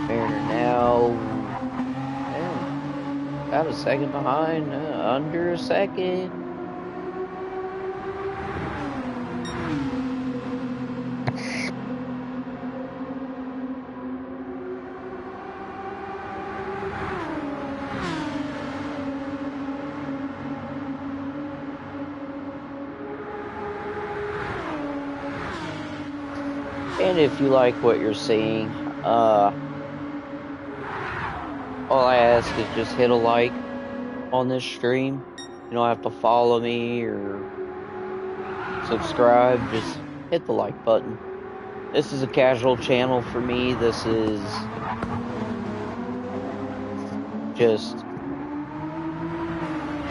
Mariner now, about a second behind, under a second. And if you like what you're seeing, all I ask is just hit a like on this stream. You don't have to follow me or subscribe, just hit the like button. This is a casual channel for me. This is just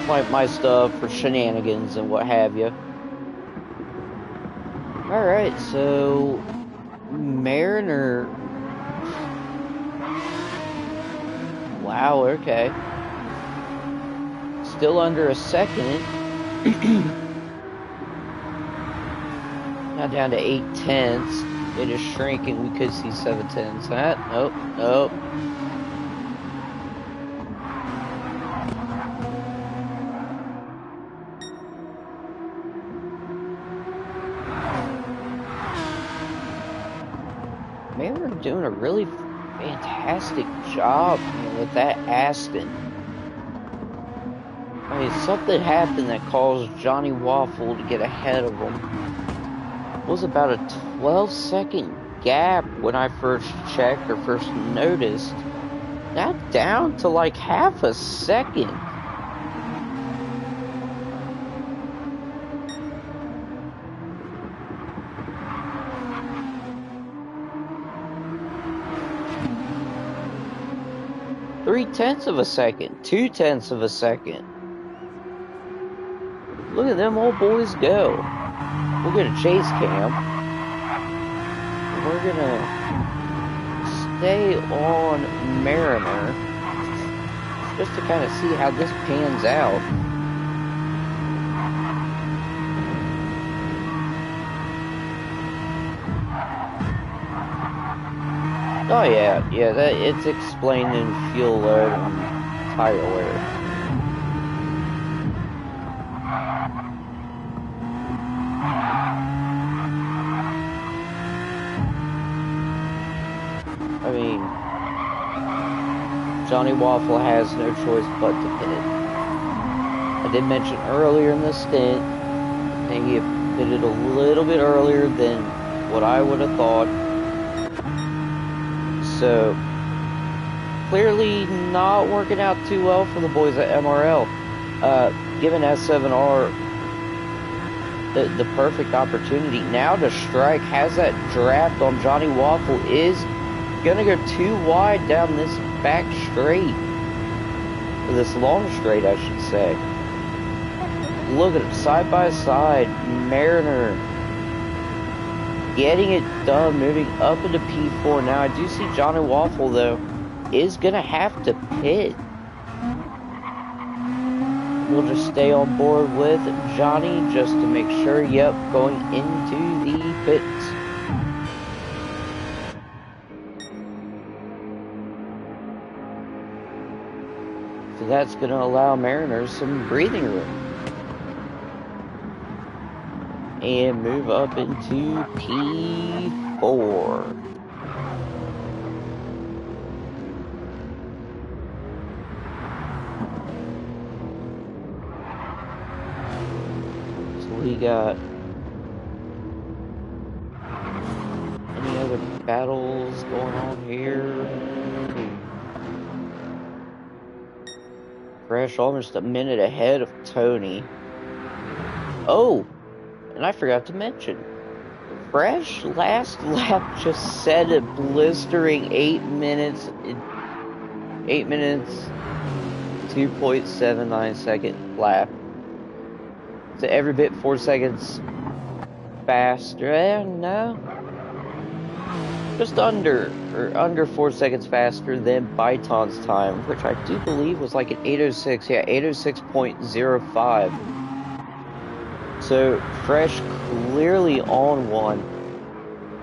like my stuff for shenanigans and what have you. Alright, so Mariner. Wow, okay. Still under a second. Now down to 8/10. It is shrinking. We could see 7/10. Nope, nope. Mariner doing a really fantastic job with that Aston. I mean, something happened that caused Johnny Waffle to get ahead of him. It was about a 12-second gap when I first checked or first noticed. Now down to like half a second. Three-tenths of a second, 2/10 of a second. Look at them old boys go. We'll get a chase cam. We're gonna stay on Mariner just to kind of see how this pans out. Oh yeah, that it's explained in fuel load and tire wear. I mean, Johnny Waffle has no choice but to pit. I did mention earlier in the stint, I think he pitted a little bit earlier than what I would have thought. So, clearly not working out too well for the boys at MRL. Given S7R the perfect opportunity now to strike, has that draft on Johnny Waffle, is gonna go too wide down this back straight. Or this long straight, I should say. Look at it, side by side. Mariner getting it done, moving up into P4. Now, I do see Johnny Waffle, though, is going to have to pit. We'll just stay on board with Johnny just to make sure, yep, going into the pits. So that's going to allow Mariners some breathing room. And move up into P4. So we got any other battles going on here? Fresh almost a minute ahead of Tony. Oh, and I forgot to mention, Fresh last lap just set a blistering 8 minutes, 2.79 second lap. So every bit 4 seconds faster. No, just under 4 seconds faster than Byton's time, which I do believe was like an 8:06. Yeah, 8:06.05. So Fresh clearly on one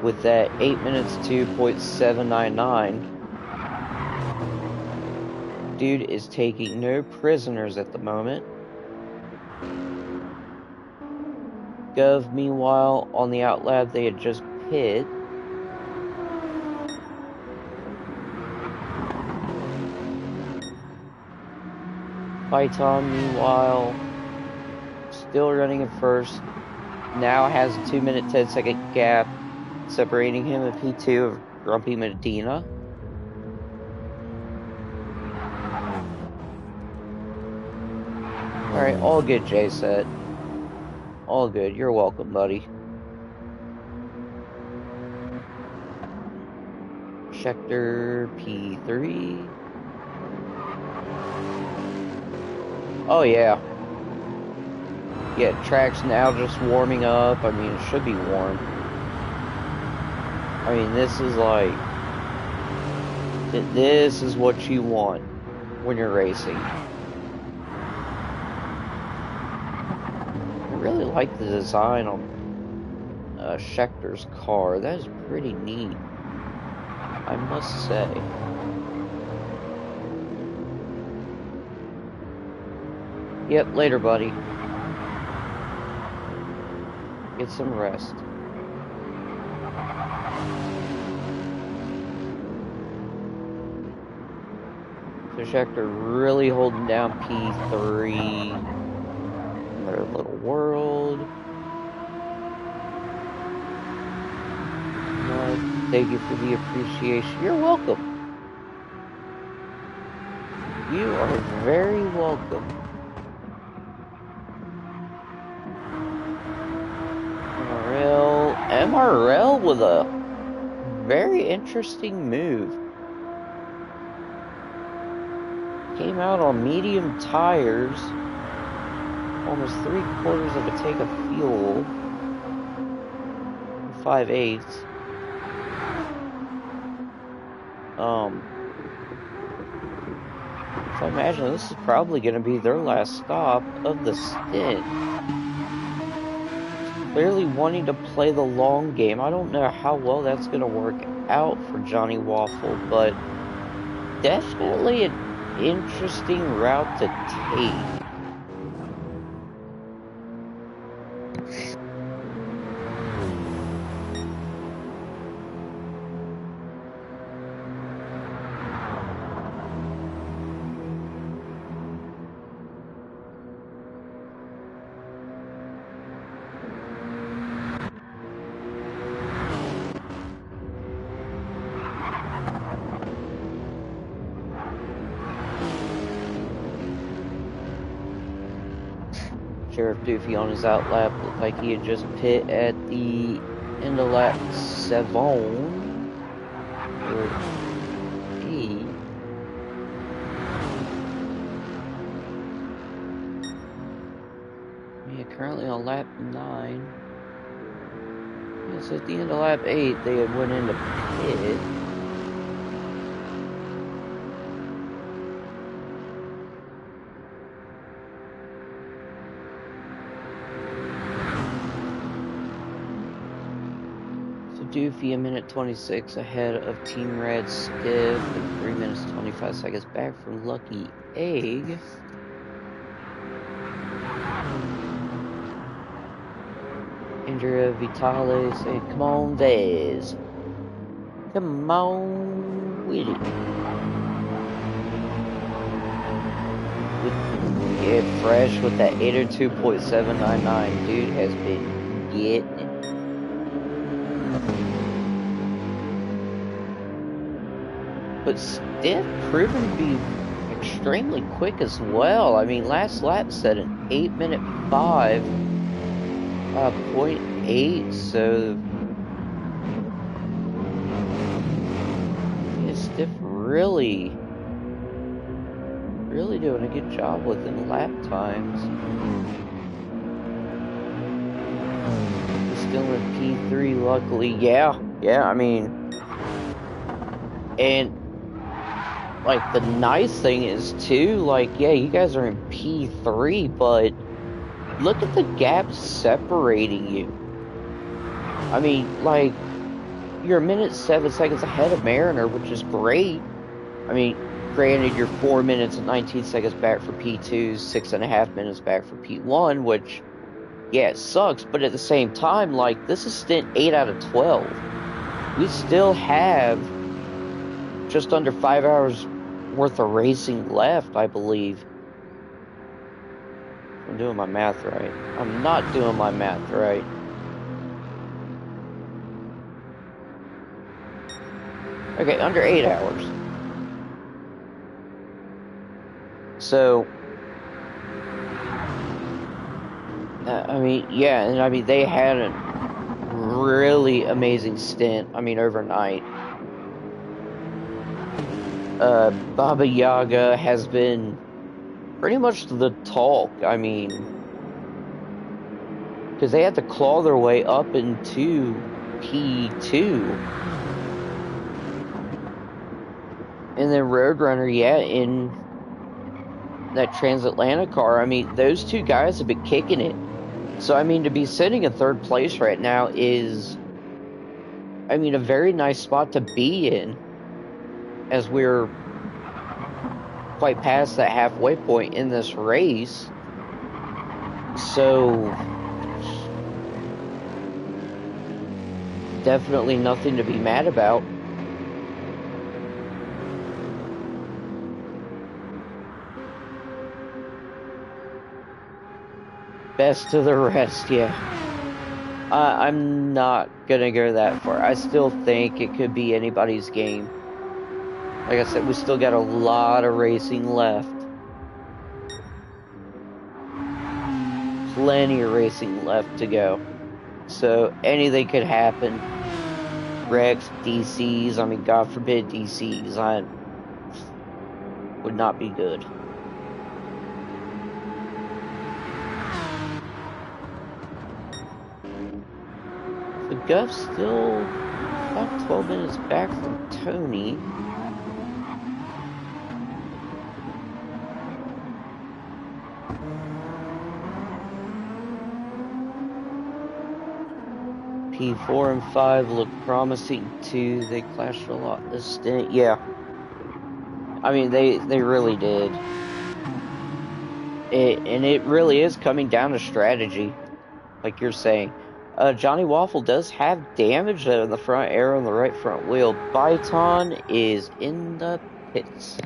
with that 8 minutes 2.799. Dude is taking no prisoners at the moment. Gov, meanwhile, on the outlap, they had just pit. Python, meanwhile, still running in first. Now has a 2 minute 10 second gap separating him and P2 of Grumpy Medina. Alright, all good, J-Set. All good. You're welcome, buddy. Schecter P3. Oh, yeah. Yeah, track's now just warming up. I mean, it should be warm. I mean, this is like... This is what you want when you're racing. I really like the design on Schecter's car. That is pretty neat, I must say. Yep, later, buddy. Get some rest. So Schecter really holding down P3. Their little world. Thank you for the appreciation. You're welcome. You are very welcome. MRL with a very interesting move. Came out on medium tires. Almost 3/4 of a tank of fuel. 5/8. So I imagine this is probably going to be their last stop of the stint. Clearly wanting to play the long game. I don't know how well that's going to work out for Johnny Waffle, but definitely an interesting route to take. Sheriff Doofy on his outlap looked like he had just pit at the end of lap 7 or 8. Yeah, currently on lap 9. Yeah, so at the end of lap 8 they had went into pit. Doofy a minute 26 ahead of Team Red Stiff and 3 minutes 25 seconds back from Lucky Egg. Andrea Vitale saying, "Come on, Vez. Come on with it." Yeah, Fresh with that 802.799. Dude has been getting it. But Stint proven to be extremely quick as well. I mean, last lap set an 8 minute 5. .8, so Stiff really doing a good job with them lap times. He's still in P3, luckily. Yeah, I mean, and like the nice thing is too, like, yeah, you guys are in P3, but look at the gap separating you. I mean, like, you're a minute 7 seconds ahead of Mariner, which is great. I mean, granted, you're 4 minutes and 19 seconds back for P2, 6.5 minutes back for P1, which, yeah, it sucks, but at the same time, like, this is Stint 8 out of 12. We still have just under 5 hours worth of racing left, I believe. I'm doing my math right. I'm not doing my math right. Okay, under 8 hours. So, I mean, yeah, and I mean, they had a really amazing stint, I mean, overnight. Baba Yaga has been pretty much the talk, I mean, because they had to claw their way up into P2. And then Roadrunner, yeah, in that Transatlantic car, I mean, those two guys have been kicking it. So, I mean, to be sitting in third place right now is, I mean, a very nice spot to be in, as we're quite past that halfway point in this race. So, definitely nothing to be mad about. Best of the rest, yeah. I'm not gonna go that far. I still think it could be anybody's game. Like I said, we still got a lot of racing left. Plenty of racing left to go. So anything could happen. Wrecks, DCs, I mean, God forbid DCs. I would not be good. The Guff's still about 12 minutes back from Tony. P4 and 5 look promising too. They clashed a lot this stint. Yeah. I mean, they really did. And it really is coming down to strategy, like you're saying. Johnny Waffle does have damage in the front aero and the right front wheel. Byton is in the pits.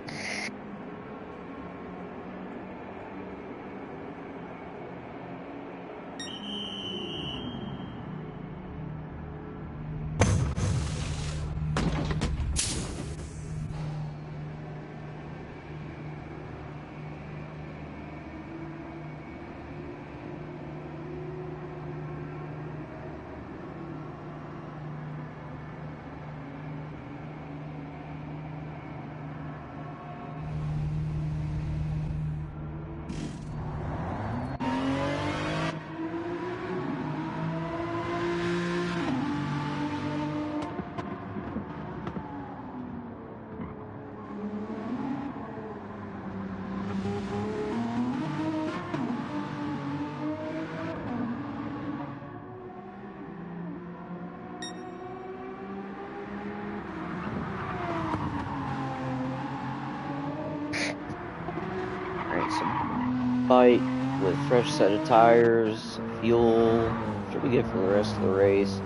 Bite with fresh set of tires, fuel, should be good for the rest of the race.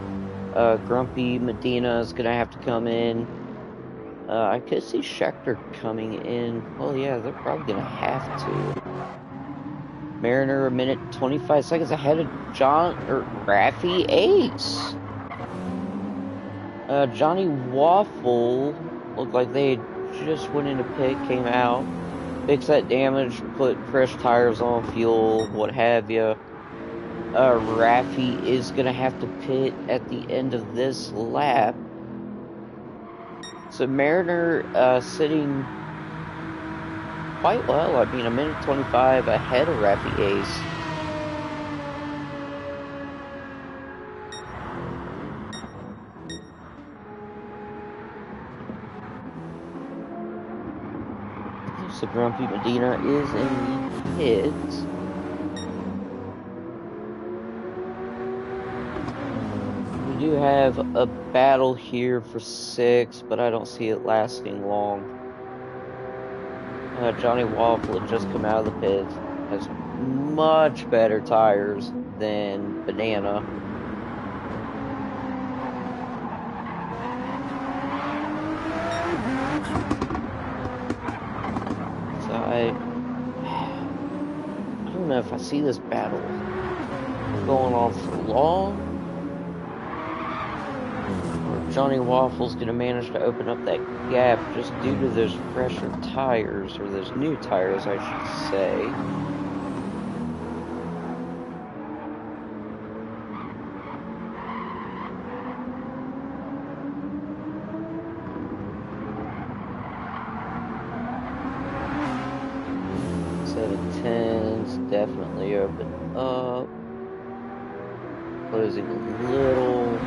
Grumpy Medina is gonna have to come in. I could see Schechter coming in. Well, yeah, they're probably gonna have to. Mariner a minute 25 seconds ahead of Raffy Ace. Johnny Waffle looked like they just went into pit, came out. Fix that damage, put fresh tires on, fuel, what have you. Raffi is going to have to pit at the end of this lap. So Mariner sitting quite well. I mean, a minute 25 ahead of Raffi Ace. So Grumpy Medina is in the pits. We do have a battle here for 6, but I don't see it lasting long. Johnny Waffle had just come out of the pits. Has much better tires than Banana. So I don't know if I see this battle going on for long, or Johnny Waffle's going to manage to open up that gap just due to those fresher tires, or those new tires, I should say. Set of 10s definitely open up. Closing a little.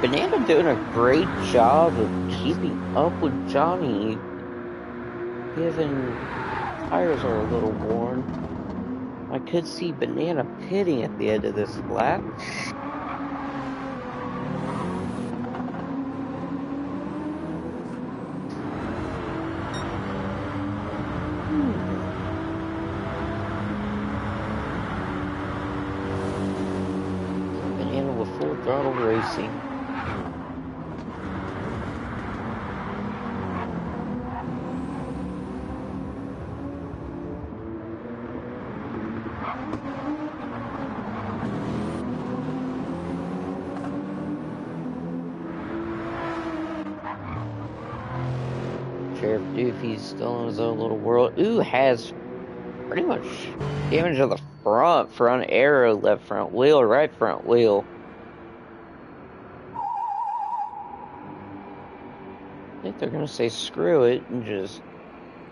Banana doing a great job of keeping up with Johnny, given tires are a little worn. I could see Banana pitting at the end of this lap. Banana with full throttle racing. Sheriff Doofy's still in his own little world. Ooh, has pretty much damage to the front aero, left front wheel, right front wheel. I think they're gonna say screw it and just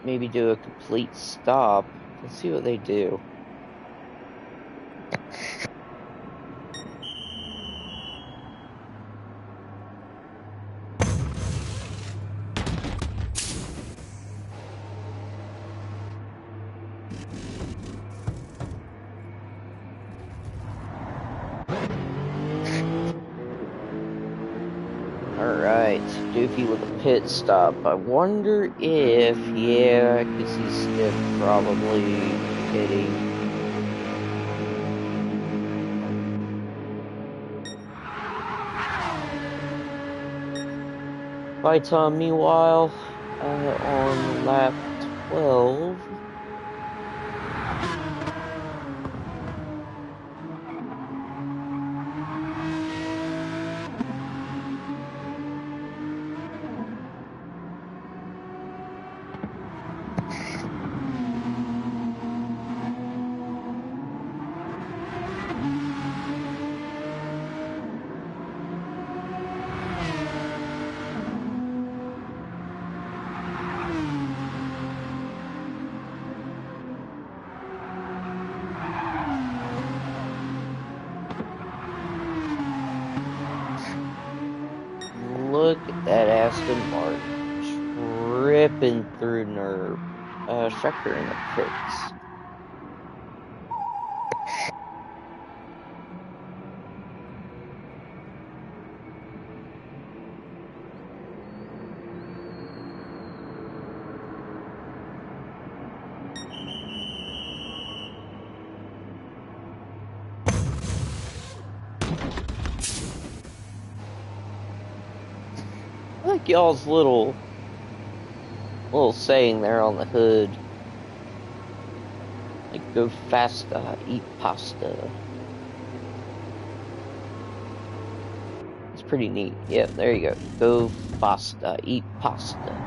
maybe do a complete stop. Let's see what they do. Alright, Doofy with a pit stop. I wonder if, yeah, I could see Stint probably pitting. Tom, meanwhile, on lap 12. Look at that Aston Martin tripping through nerve. Structure in the pits. like y'all's little saying there on the hood. Like, go faster, eat pasta. It's pretty neat. Yep, there you go. Go faster, eat pasta.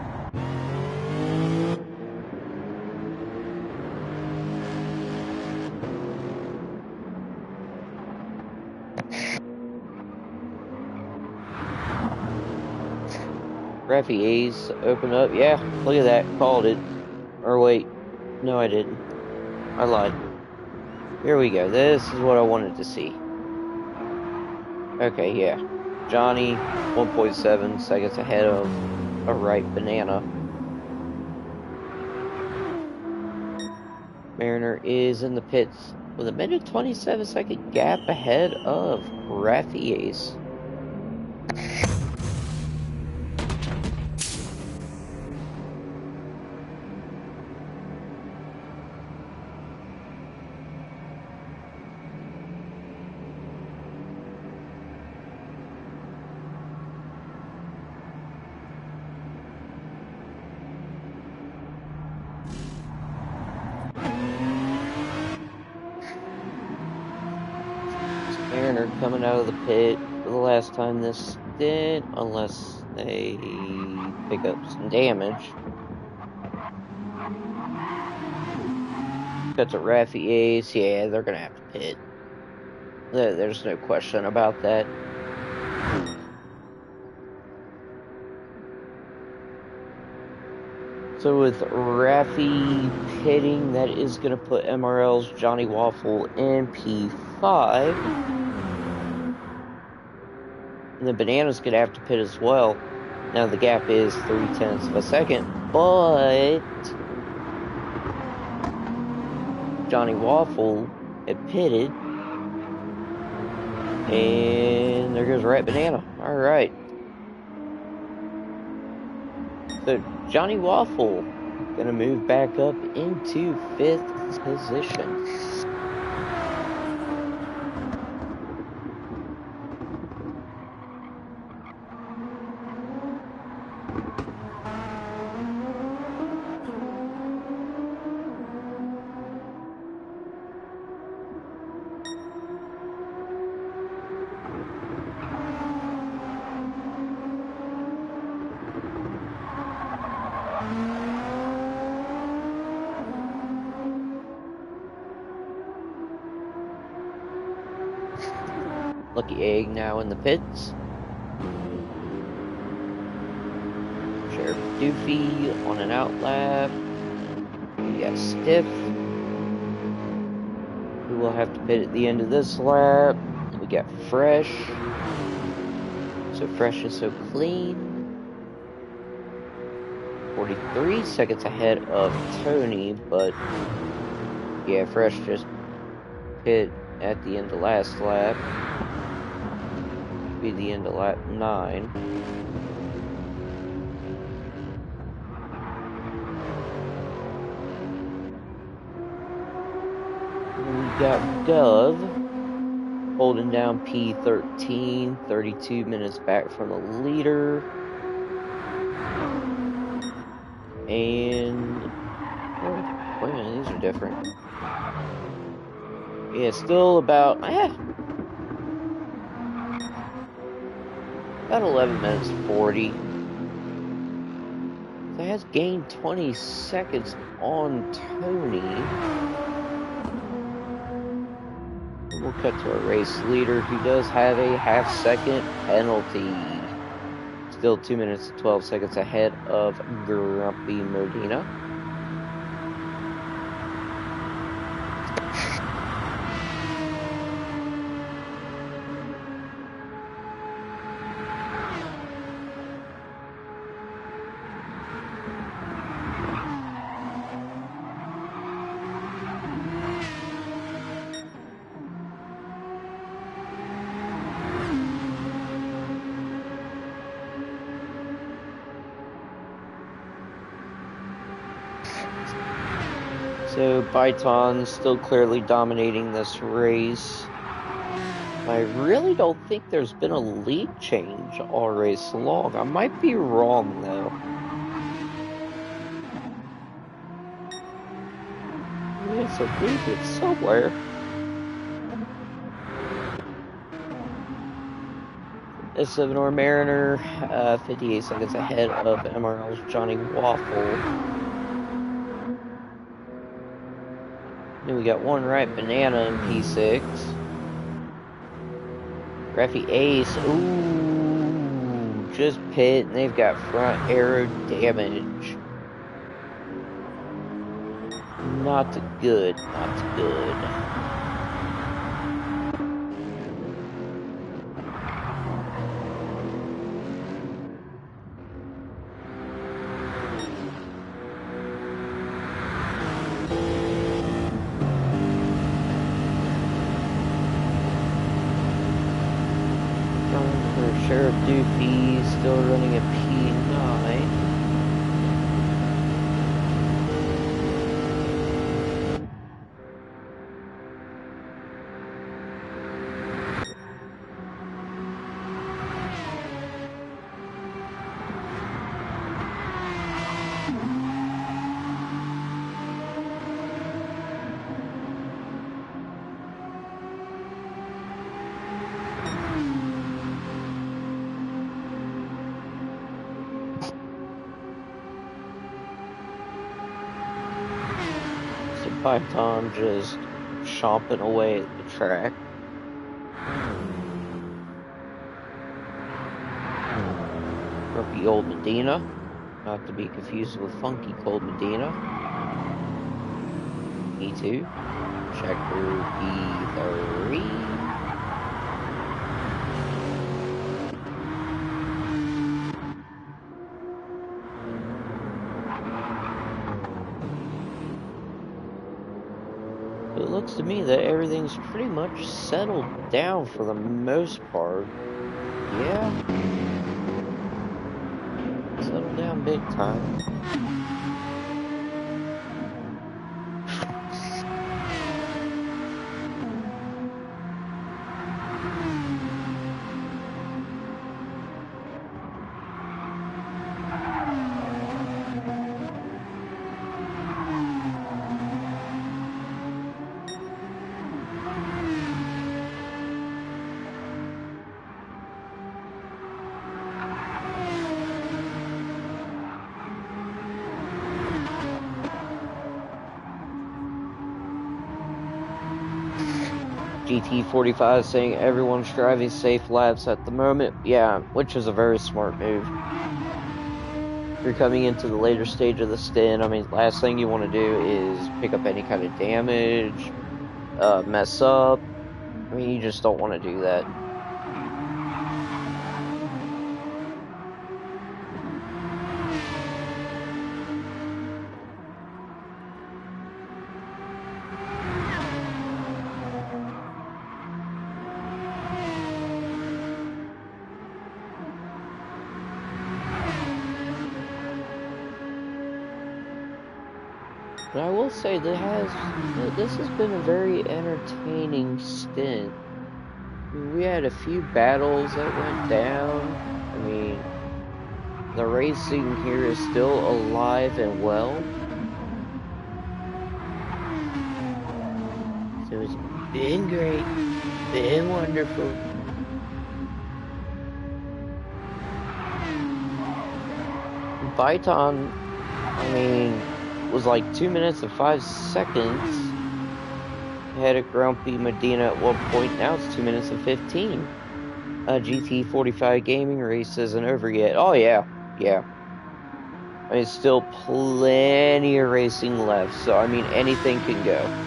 Raffy A's open up. Yeah, look at that. Called it. Or wait. No, I didn't. I lied. Here we go. This is what I wanted to see. Okay, yeah. Johnny, 1.7 seconds ahead of a right banana. Mariner is in the pits with a minute 27-second gap ahead of Raffy A's. Mariner coming out of the pit for the last time this stint, unless they pick up some damage. Cut to Raffy A's. Yeah, they're gonna have to pit. There's no question about that. So with Raffy pitting, that is going to put MRL's Johnny Waffle in P5. And the Banana's going to have to pit as well. Now the gap is 0.3 of a second, but Johnny Waffle had pitted. And there goes Rat Banana. Alright. So Johnny Waffle gonna move back up into 5th position. Lucky Egg now in the pits. Sheriff Doofy on an out lap. We got Stiff, who will have to pit at the end of this lap. We got Fresh. So Fresh is so clean. 43 seconds ahead of Tony, but yeah, Fresh just pit at the end of last lap. Be the end of lap 9. And we got Dove holding down P13, 32 minutes back from the leader. And oh, wait a minute, these are different. Yeah, still about about 11 minutes 40. So has gained 20 seconds on Tony. We'll cut to a race leader who does have a half-second penalty. Still 2 minutes and 12 seconds ahead of Grumpy Modena. So Byton still clearly dominating this race. I really don't think there's been a lead change all race long. I might be wrong, though. Yes, I believe it's somewhere. S7 Mariner, 58 seconds ahead of MRL's Johnny Waffle. Then we got one right banana in P6. Graffy Ace, ooh, just pit, and they've got front aero damage. Not good, not good. Sheriff Doofy still running a P9. Python just chomping away at the track. Grumpy Old Medina, not to be confused with Funky Cold Medina. E2, checker E3. It looks to me that everything's pretty much settled down for the most part. Yeah. Settled down big time. GT45 saying everyone's driving safe laps at the moment. Yeah, which is a very smart move. If you're coming into the later stage of the stint, I mean, last thing you want to do is pick up any kind of damage, mess up. I mean, you just don't want to do that. But I will say this has been a very entertaining stint. I mean, we had a few battles that went down. I mean, the racing here is still alive and well. So it's been great, been wonderful. Byton, I mean, was like 2 minutes and 5 seconds ahead of Grumpy Medina at one point. Now it's 2 minutes and 15. GT45 gaming race isn't over yet. Oh yeah. I mean, still plenty of racing left, so I mean, anything can go.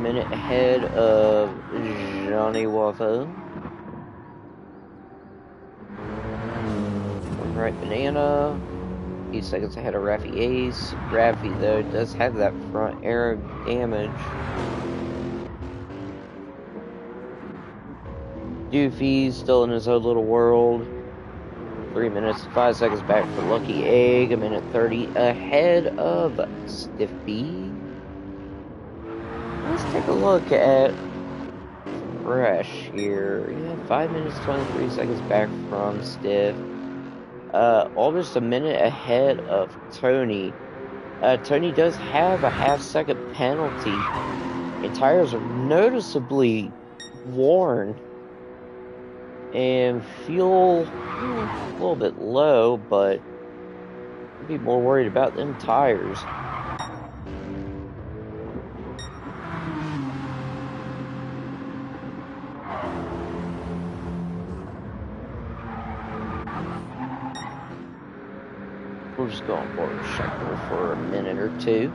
minute ahead of Johnny Waffle. Right banana. 8 seconds ahead of Raffy Ace. Raffy, though, does have that front air damage. Doofy's still in his own little world. 3 minutes, 5 seconds back for Lucky Egg. 1:30 ahead of Stiff B. Let's take a look at Fresh here. Yeah, 5 minutes, 23 seconds back from Stiff. Almost a minute ahead of Tony. Tony does have a half-second penalty. And tires are noticeably worn. And fuel a little bit low, but I'd be more worried about them tires. We're just going for a shuffle for a minute or two.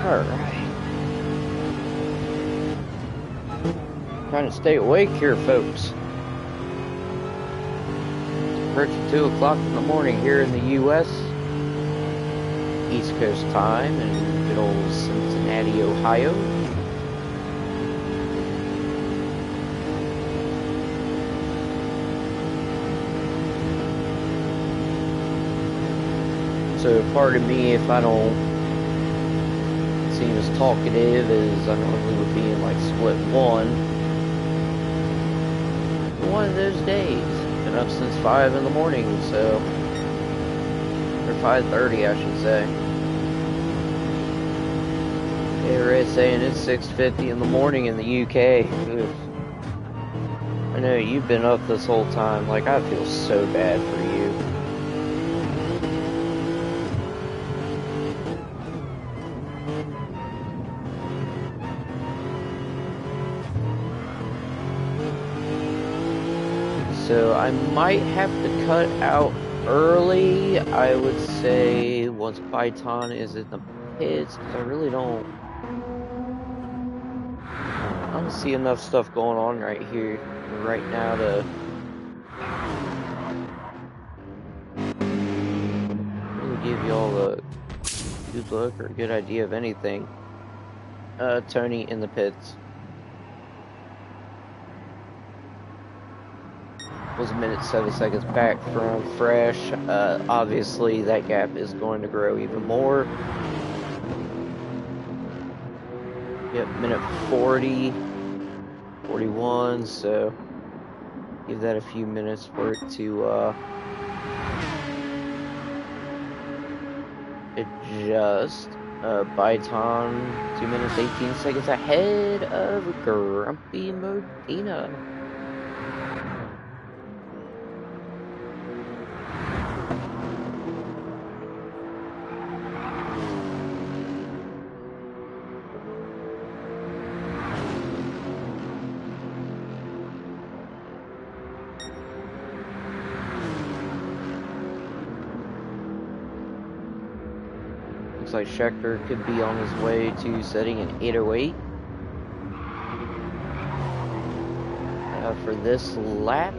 Alright. Trying to stay awake here, folks. Approaching 2 o'clock in the morning here in the U.S. East Coast time in good old Cincinnati, Ohio. So pardon me if I don't seem as talkative as I normally would be in like split one. One of those days. Been up since 5 in the morning, so, or 5:30 I should say. Hey, Red saying it's 6:50 in the morning in the UK. Oof. I know you've been up this whole time. Like, I feel so bad for you. So I might have to cut out early, I would say, once Python is in the pits, because I really don't see enough stuff going on right here, right now to really give you all a good look or a good idea of anything. Tony in the pits. Was 1:07 seconds back from Fresh. Obviously, that gap is going to grow even more. Yep, 1:40, 41. So give that a few minutes for it to adjust. Byton, 2 minutes 18 seconds ahead of Grumpy Modena. looks like Schechter could be on his way to setting an 808. For this lap,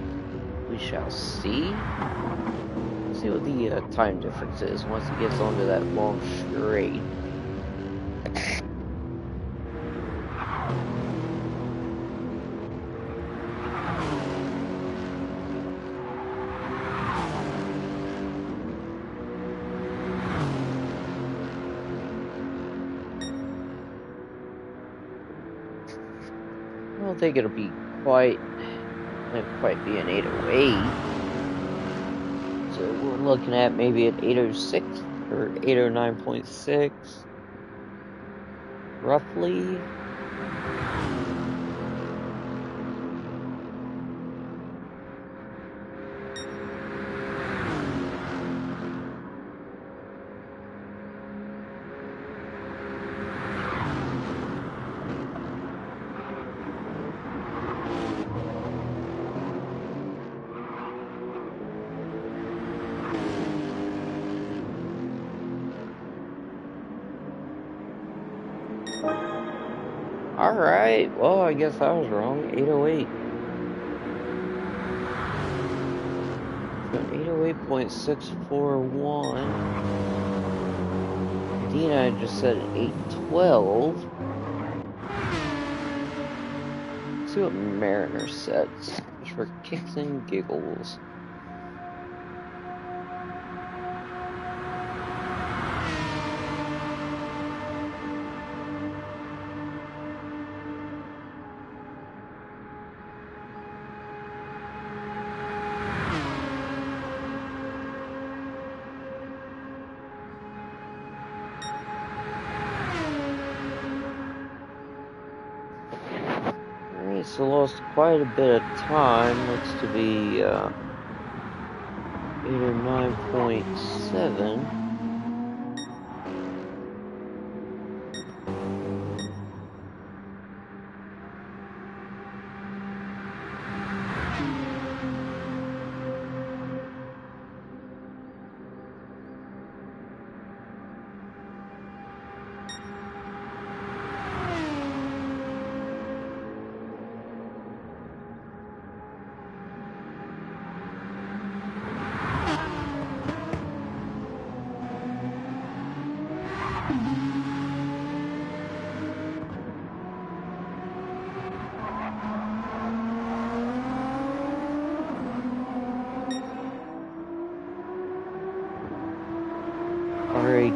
we shall see. Let's see what the time difference is once it gets onto that long straight. I don't think it'll be quite be an 808. So we're looking at maybe an 806 or 809.6, roughly. Alright, well, I guess I was wrong. 808. 808.641. Dina just said 812. Let's see what Mariner sets. Just for kicks and giggles. So lost quite a bit of time. Looks to be 809.7.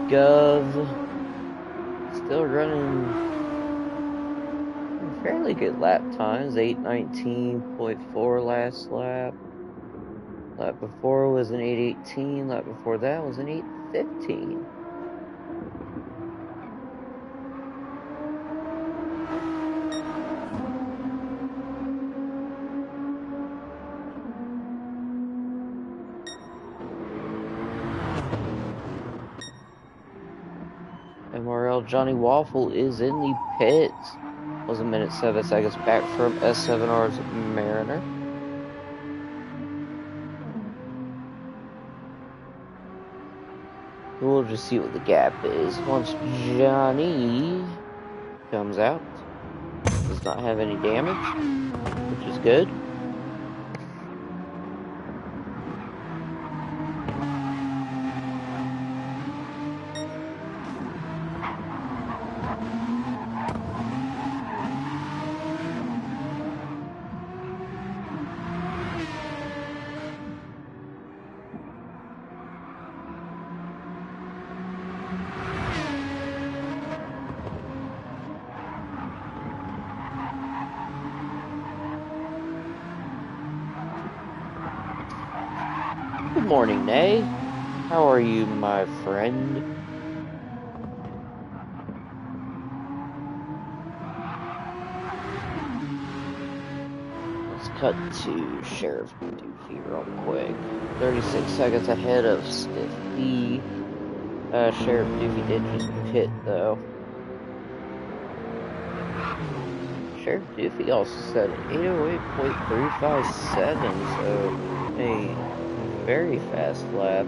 Gov still running fairly good lap times. 8:19.4 last lap. Lap before was an 8:18. Lap before that was an 8:15. MRL Johnny Waffle is in the pits. Was a minute 7 seconds back from S7R's Mariner. We'll just see what the gap is. Once Johnny comes out, does not have any damage, which is good. Good morning, Nay. How are you, my friend? Let's cut to Sheriff Doofy real quick. 36 seconds ahead of Stiff B. Sheriff Doofy did just pit, though. Sheriff Doofy also said 808.357, so a very fast lap.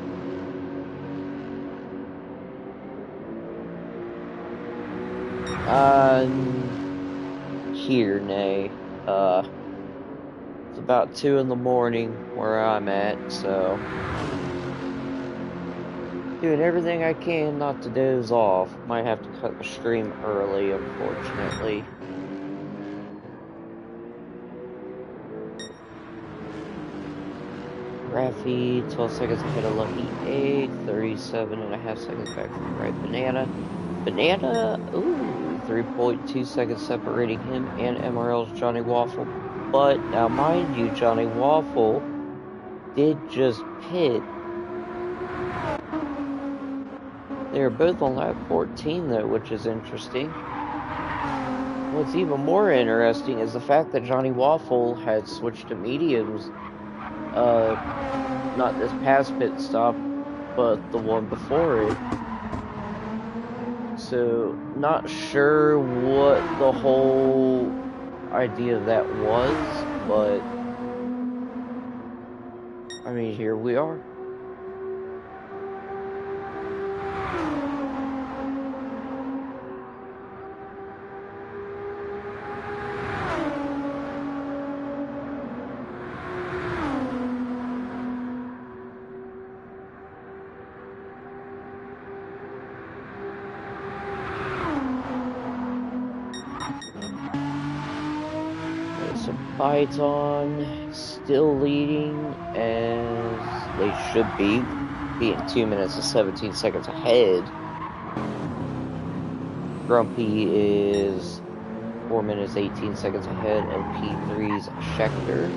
Here, nay. It's about 2 in the morning where I'm at, so doing everything I can not to doze off. Might have to cut the stream early, unfortunately. Raffy, 12 seconds ahead of Lucky Egg, 37.5 seconds back from Right Banana. Banana, ooh, 3.2 seconds separating him and MRL's Johnny Waffle. But now, mind you, Johnny Waffle did just pit. They're both on lap 14, though, which is interesting. What's even more interesting is the fact that Johnny Waffle had switched to mediums. Not this past pit stop, but the one before it. So, not sure what the whole idea of that was, but I mean, here we are. So Python still leading as they should be, being 2 minutes and 17 seconds ahead. Grumpy is 4 minutes 18 seconds ahead of P3's Schechter.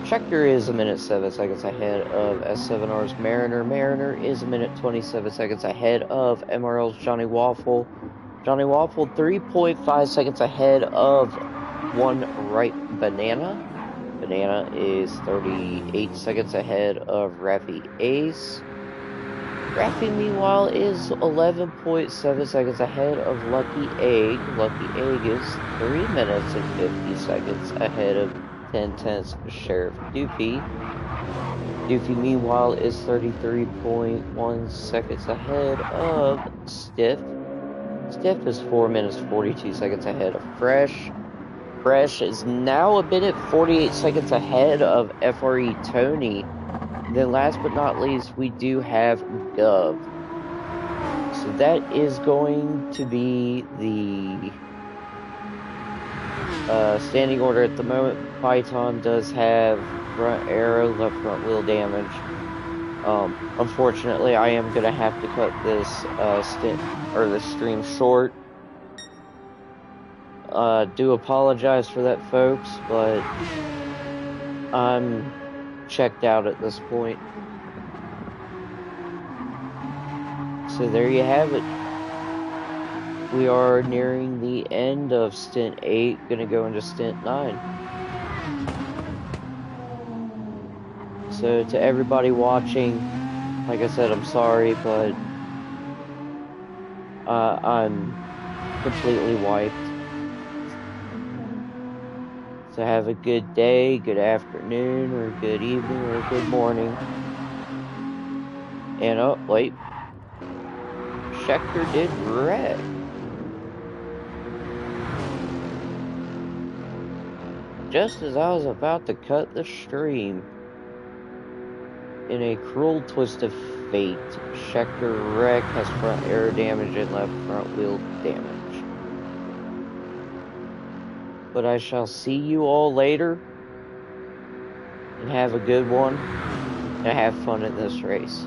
Schechter is 1 minute 7 seconds ahead of S7R's Mariner. Mariner is 1 minute 27 seconds ahead of MRL's Johnny Waffle. Johnny Waffle 3.5 seconds ahead of one Right Banana. Banana is 38 seconds ahead of Raffy Ace. Raffy, meanwhile, is 11.7 seconds ahead of Lucky Egg. Lucky Egg is 3 minutes and 50 seconds ahead of 10/10's Sheriff Doofy. Doofy, meanwhile, is 33.1 seconds ahead of Stiff. Stiff is 4 minutes 42 seconds ahead of Fresh. Fresh is now a minute 48 seconds ahead of FRE Tony. Then last but not least, we do have Gov. So that is going to be the standing order at the moment. Python does have front arrow, left front wheel damage. Unfortunately, I am going to have to cut this this stream short. Do apologize for that, folks, but I'm checked out at this point. So there you have it. We are nearing the end of Stint 8, gonna go into Stint 9. So to everybody watching, like I said, I'm sorry, but I'm completely wiped. So have a good day, good afternoon, or good evening, or good morning. And oh, wait. Schechter did wreck. Just as I was about to cut the stream, in a cruel twist of fate, Schechter wreck has front air damage and left front wheel damage. But I shall see you all later, and have a good one, and have fun in this race.